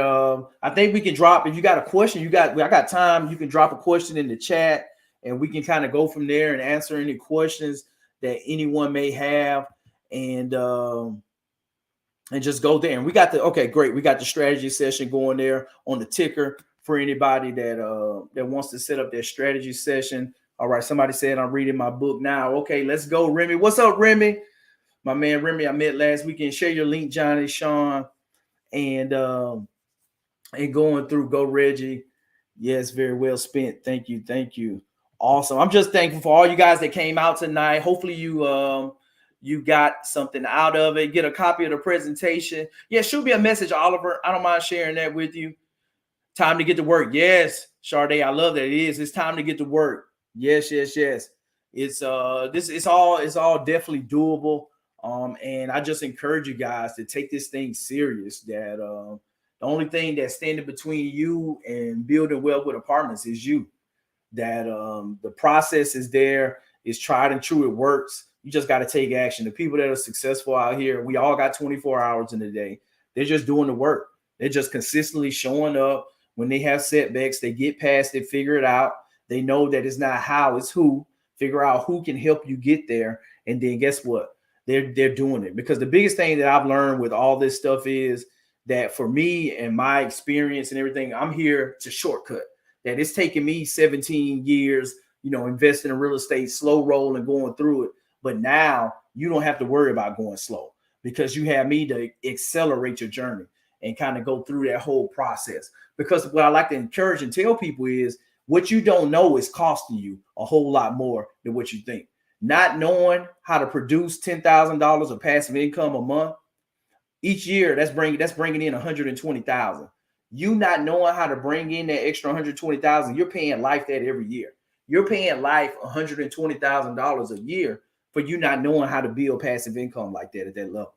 I think we can drop, if you got a question, I got time, you can drop a question in the chat, and we can kind of go from there and answer any questions that anyone may have, and just go there. And we got we got the strategy session going there on the ticker for anybody that wants to set up their strategy session. All right, somebody said I'm reading my book now. Okay, let's go, Remy. What's up, Remy? My man Remy, I met last weekend. Share your link, Johnny, Sean, and going through. Go, Reggie. Yes, very well spent. Thank you. Awesome. I'm just thankful for all you guys that came out tonight. Hopefully you got something out of it. Get a copy of the presentation. Yeah, shoot me a message, Oliver. I don't mind sharing that with you. Time to get to work. Yes, Sade, I love that. It is. It's time to get to work. Yes. It's it's all definitely doable. And I just encourage you guys to take this thing serious. That the only thing that's standing between you and building wealth with apartments is you. That the process is there. It's tried and true. It works. You just got to take action. The people that are successful out here, we all got 24 hours in a day. They're just doing the work. They're just consistently showing up. When they have setbacks, they get past it, figure it out. They know that it's not how, it's who. Figure out who can help you get there. And then guess what? They're doing it. Because the biggest thing that I've learned with all this stuff is that for me and my experience and everything, I'm here to shortcut. That it's taken me 17 years, investing in real estate, slow roll and going through it. But now you don't have to worry about going slow, because you have me to accelerate your journey and kind of go through that whole process. Because what I like to encourage and tell people is what you don't know is costing you a whole lot more than what you think. Not knowing how to produce $10,000 of passive income a month each year, that's bringing in $120,000. You not knowing how to bring in that extra $120,000, you're paying life that every year. You're paying life $120,000 a year for you not knowing how to build passive income like that at that level.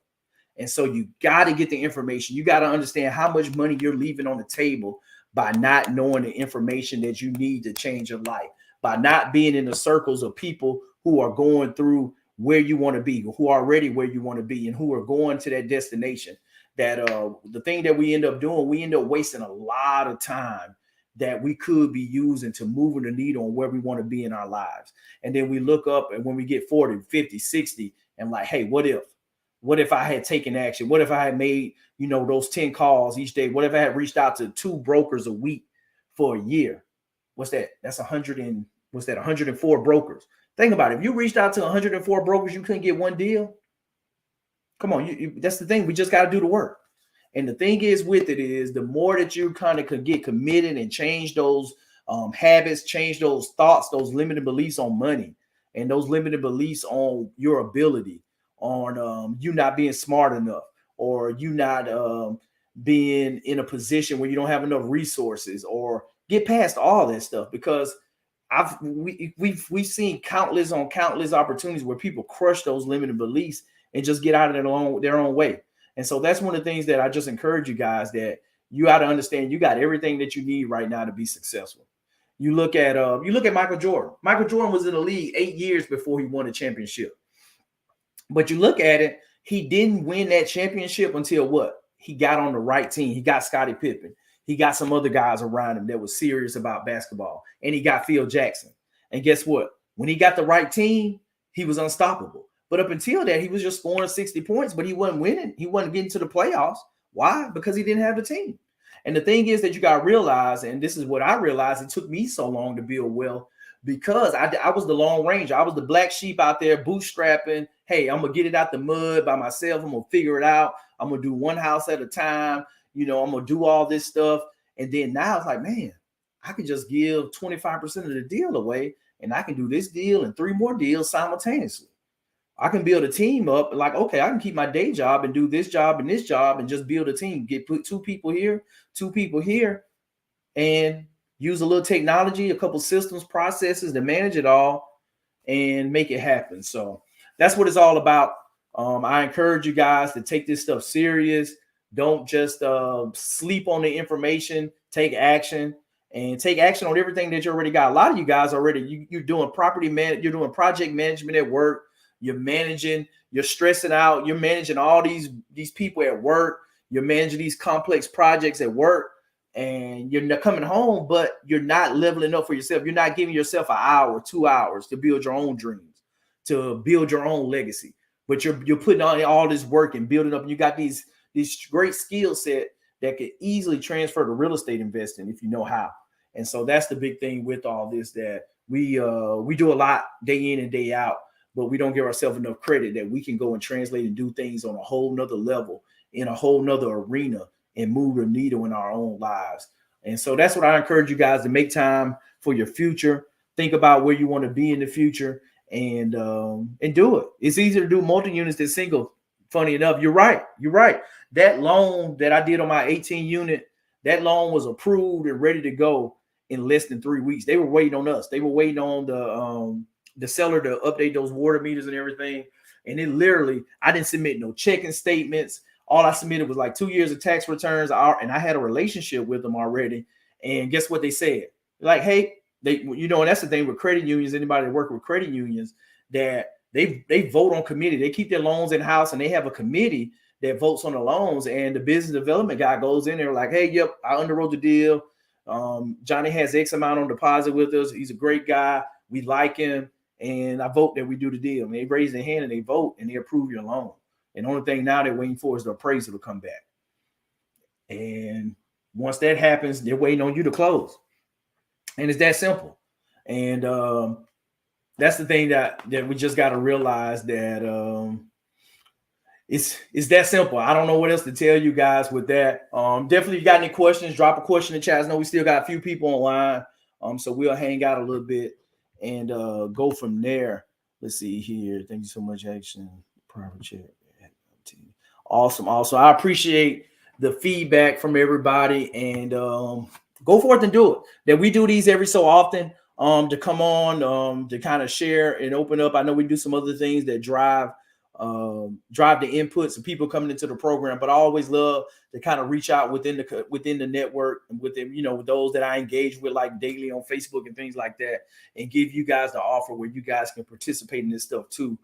And so you got to get the information. You got to understand how much money you're leaving on the table by not knowing the information that you need to change your life, by not being in the circles of people who are going through where you want to be, who are already where you want to be, and who are going to that destination. That the thing that we end up doing, we end up wasting a lot of time that we could be using to moving the needle on where we want to be in our lives. And then we look up, and when we get 40, 50, 60, and like, hey, what if I had taken action? What if I had made, those 10 calls each day? What if I had reached out to 2 brokers a week for a year? What's that? That's 104 brokers. Think about it. If you reached out to 104 brokers, you couldn't get one deal. Come on, that's the thing. We just got to do the work. And the thing is with it is the more that you kind of could get committed and change those habits, change those thoughts, those limited beliefs on money, and those limited beliefs on your ability, on you not being smart enough, or you not being in a position where you don't have enough resources, or get past all that stuff. Because we've seen countless opportunities where people crush those limited beliefs and just get out of their own way. And so that's one of the things that I just encourage you guys, that you got to understand you got everything that you need right now to be successful. You look at Michael Jordan. Michael Jordan was in the league 8 years before he won a championship. But you look at it, he didn't win that championship until what? He got on the right team. He got Scottie Pippen. He got some other guys around him that was serious about basketball. And he got Phil Jackson. And guess what? When he got the right team, he was unstoppable. But up until that, he was just scoring 60 points, but he wasn't winning. He wasn't getting to the playoffs. Why? Because he didn't have the team. And the thing is that you got to realize, and this is what I realized, it took me so long to build wealth, because I was the Lone Ranger. I was the black sheep out there bootstrapping. Hey, I'm going to get it out the mud by myself. I'm going to figure it out. I'm going to do one house at a time. I'm going to do all this stuff. And then now it's like, man, I can just give 25% of the deal away, and I can do this deal and 3 more deals simultaneously. I can build a team up, like, okay, I can keep my day job and do this job and this job and just build a team, put 2 people here, and use a little technology, a couple systems, processes to manage it all and make it happen. So that's what it's all about. I encourage you guys to take this stuff serious. Don't just sleep on the information. Take action, and take action on everything that you already got. A lot of you guys already, you're doing you're doing project management at work. You're managing, you're stressing out, you're managing all these people at work, you're managing these complex projects at work, and you're coming home, but you're not leveling up for yourself. You're not giving yourself an hour, 2 hours to build your own dreams, to build your own legacy. But you're putting on all this work and building up, and you got these great skill set that could easily transfer to real estate investing if you know how. And so that's the big thing with all this, that we do a lot day in and day out, but we don't give ourselves enough credit that we can go and translate and do things on a whole nother level, in a whole nother arena, and move the needle in our own lives. And so that's what I encourage you guys to make time for your future. Think about where you want to be in the future, and do it. It's easier to do multi-units than single. Funny enough, you're right. That loan that I did on my 18 unit, that loan was approved and ready to go in less than 3 weeks. They were waiting on us. They were waiting on the seller to update those water meters and everything. And it literally, I didn't submit no checking statements. All I submitted was like 2 years of tax returns. And I had a relationship with them already. And guess what they said? Like, hey, and that's the thing with credit unions, anybody that work with credit unions, that they vote on committee. They keep their loans in-house, and they have a committee that votes on the loans. And the business development guy goes in there like, hey, yep, I underwrote the deal. Johnny has X amount on deposit with us. He's a great guy. We like him. And I vote that we do the deal. And they raise their hand and they vote and they approve your loan. And the only thing now they're waiting for is the appraisal to come back. And once that happens, they're waiting on you to close. And it's that simple. And that's the thing that we just got to realize, that it's that simple. I don't know what else to tell you guys with that. Definitely, if you got any questions, drop a question in the chat. I know we still got a few people online. So we'll hang out a little bit and go from there. Let's see here. Thank you so much, Action. Private chat. Awesome. I appreciate the feedback from everybody, and go forth and do it. That we do these every so often. to come on to kind of share and open up. I know we do some other things that drive the inputs and people coming into the program, but I always love to kind of reach out within the network and within, with those that I engage with like daily on Facebook and things like that, and give you guys the offer where you guys can participate in this stuff too,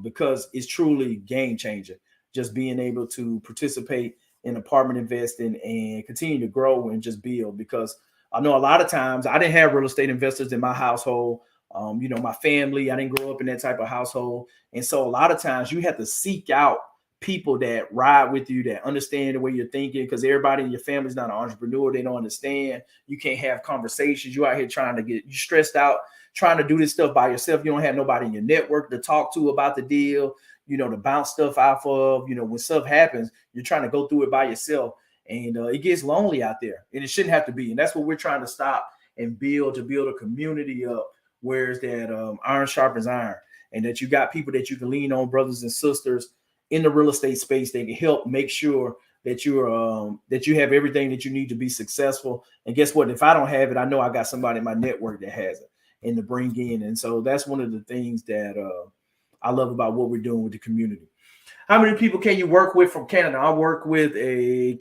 because it's truly game changer. Just being able to participate in apartment investing and continue to grow and just build, because I know a lot of times I didn't have real estate investors in my household. My family, I didn't grow up in that type of household. And so a lot of times you have to seek out people that ride with you, that understand the way you're thinking, because everybody in your family is not an entrepreneur. They don't understand. You can't have conversations. You out here trying to you stressed out, trying to do this stuff by yourself. You don't have nobody in your network to talk to about the deal, to bounce stuff off of. When stuff happens, you're trying to go through it by yourself. And it gets lonely out there, and it shouldn't have to be. And that's what we're trying to stop and build, to build a community up where it's that iron sharpens iron, and that you got people that you can lean on, brothers and sisters in the real estate space. They can help make sure that you have everything that you need to be successful. And guess what? If I don't have it, I know I got somebody in my network that has it, and to bring in. And so that's one of the things that I love about what we're doing with the community. How many people can you work with from Canada? I work with a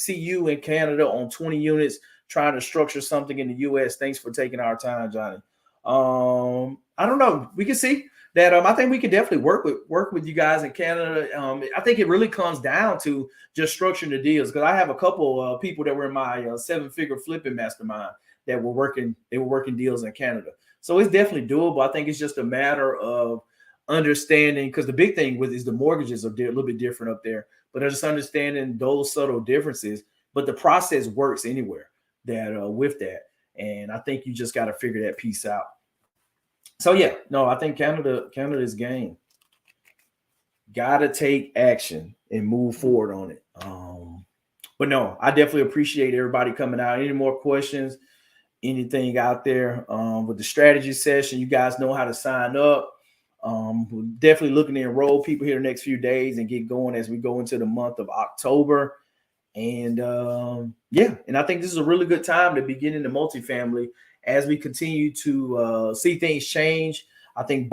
CU in Canada on 20 units, trying to structure something in the US. Thanks for taking our time, Johnny. I don't know. We can see that. I think we can definitely work with you guys in Canada. I think it really comes down to just structuring the deals, because I have a couple people that were in my 7-figure flipping mastermind that were working. They were working deals in Canada, so it's definitely doable. I think it's just a matter of understanding, because the big thing with is the mortgages are a little bit different up there, but just understanding those subtle differences. But the process works anywhere that with that, and I think you just got to figure that piece out. So yeah, no, I think Canada is game. Got to take action and move forward on it. But no, I definitely appreciate everybody coming out. Any more questions? Anything out there with the strategy session? You guys know how to sign up. We're definitely looking to enroll people here the next few days and get going as we go into the month of October. And and I think this is a really good time to begin in the multifamily as we continue to see things change. I think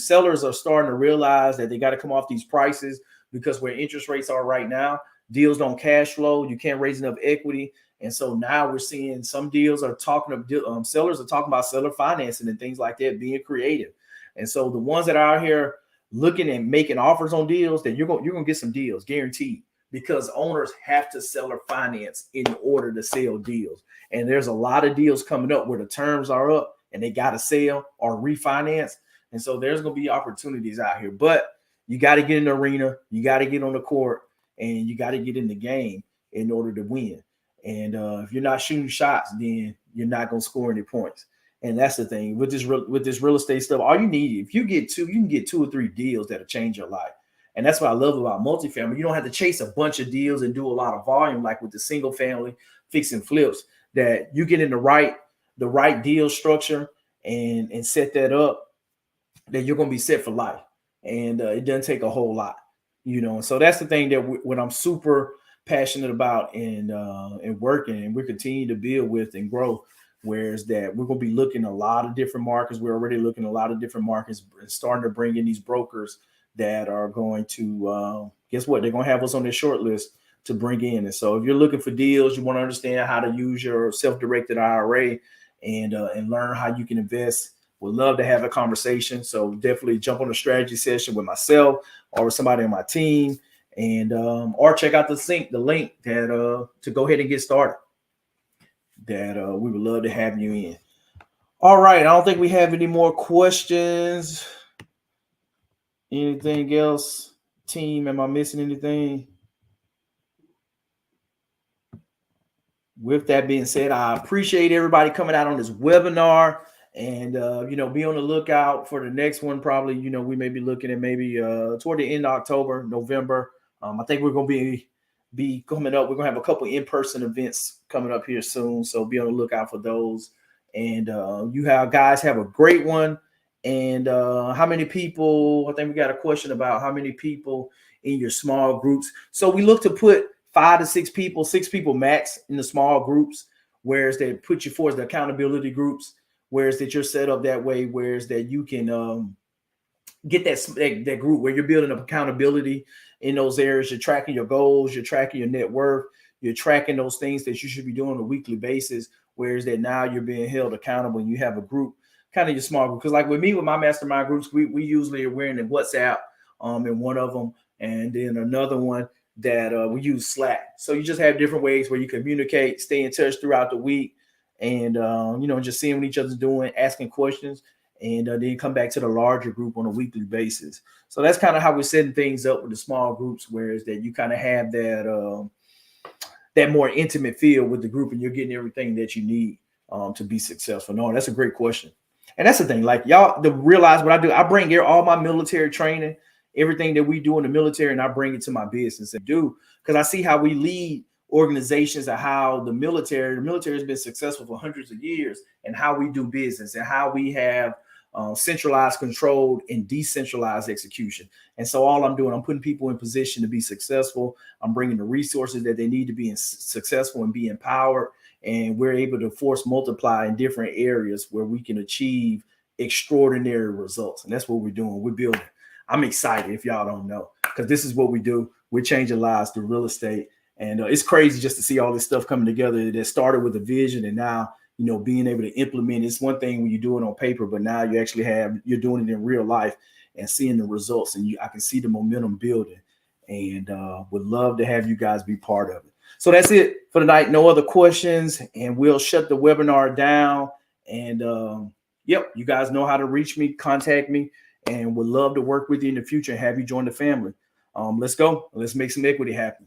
sellers are starting to realize that they got to come off these prices, because where interest rates are right now, deals don't cash flow. You can't raise enough equity. And so now we're seeing some deals are sellers are talking about seller financing and things like that, being creative. And so the ones that are out here looking and making offers on deals, that you're going to get some deals guaranteed, because owners have to seller finance in order to sell deals. And there's a lot of deals coming up where the terms are up and they got to sell or refinance. And so there's going to be opportunities out here, but you got to get in the arena, you got to get on the court, and you got to get in the game in order to win. And if you're not shooting shots, then you're not going to score any points. And that's the thing with this real estate stuff. All you need, if you can get 2 or 3 deals that'll change your life. And that's what I love about multifamily. You don't have to chase a bunch of deals and do a lot of volume like with the single family fix and flips. That you get in the right deal structure and set that up, that you're going to be set for life. And it doesn't take a whole lot, And so that's the thing that what I'm super passionate about and working, and we continue to build with and grow. Whereas that we're going to be looking at a lot of different markets. We're already looking at a lot of different markets and starting to bring in these brokers that are going to, guess what? They're going to have us on their short list to bring in. And so if you're looking for deals, you want to understand how to use your self-directed IRA and learn how you can invest, would love to have a conversation. So definitely jump on a strategy session with myself or with somebody on my team, and or check out the link that to go ahead and get started. That we would love to have you in. All right. I don't think we have any more questions. Anything else? Team, am I missing anything? With that being said, I appreciate everybody coming out on this webinar, and be on the lookout for the next one. Probably, we may be looking at maybe toward the end of October, November. I think we're going to be coming up. We're going to have a couple in-person events coming up here soon, so be on the lookout for those. And guys have a great one. And how many people? I think we got a question about how many people in your small groups. So we look to put 5 to 6 people, 6 people max in the small groups, whereas they put you forward the accountability groups, whereas that you're set up that way, whereas that you can get that group where you're building up accountability in those areas. You're tracking your goals, you're tracking your net worth, you're tracking those things that you should be doing on a weekly basis, whereas that now you're being held accountable and you have a group, kind of your small group. Because like with me, with my mastermind groups, we usually are wearing in WhatsApp in one of them, and then another one that we use Slack. So you just have different ways where you communicate, stay in touch throughout the week, and just seeing what each other's doing, asking questions, and then come back to the larger group on a weekly basis. So that's kind of how we're setting things up with the small groups, whereas that you kind of have that more intimate feel with the group, and you're getting everything that you need to be successful. No, that's a great question. And that's the thing, like y'all to realize what I do. I bring here all my military training, everything that we do in the military, and I bring it to my business and do, because I see how we lead organizations and how the military has been successful for hundreds of years, and how we do business and how we have centralized, controlled, and decentralized execution. And so all I'm doing, I'm putting people in position to be successful. I'm bringing the resources that they need to be successful and be empowered. And we're able to force multiply in different areas where we can achieve extraordinary results. And that's what we're doing. We're building. I'm excited, if y'all don't know, because this is what we do. We're changing lives through real estate. And it's crazy just to see all this stuff coming together that started with a vision, and now, being able to implement. It's one thing when you do it on paper, but now you're doing it in real life and seeing the results, and I can see the momentum building, and would love to have you guys be part of it. So that's it for tonight. No other questions, and we'll shut the webinar down. And you guys know how to reach me, contact me, and would love to work with you in the future and have you join the family. Let's go. Let's make some equity happen.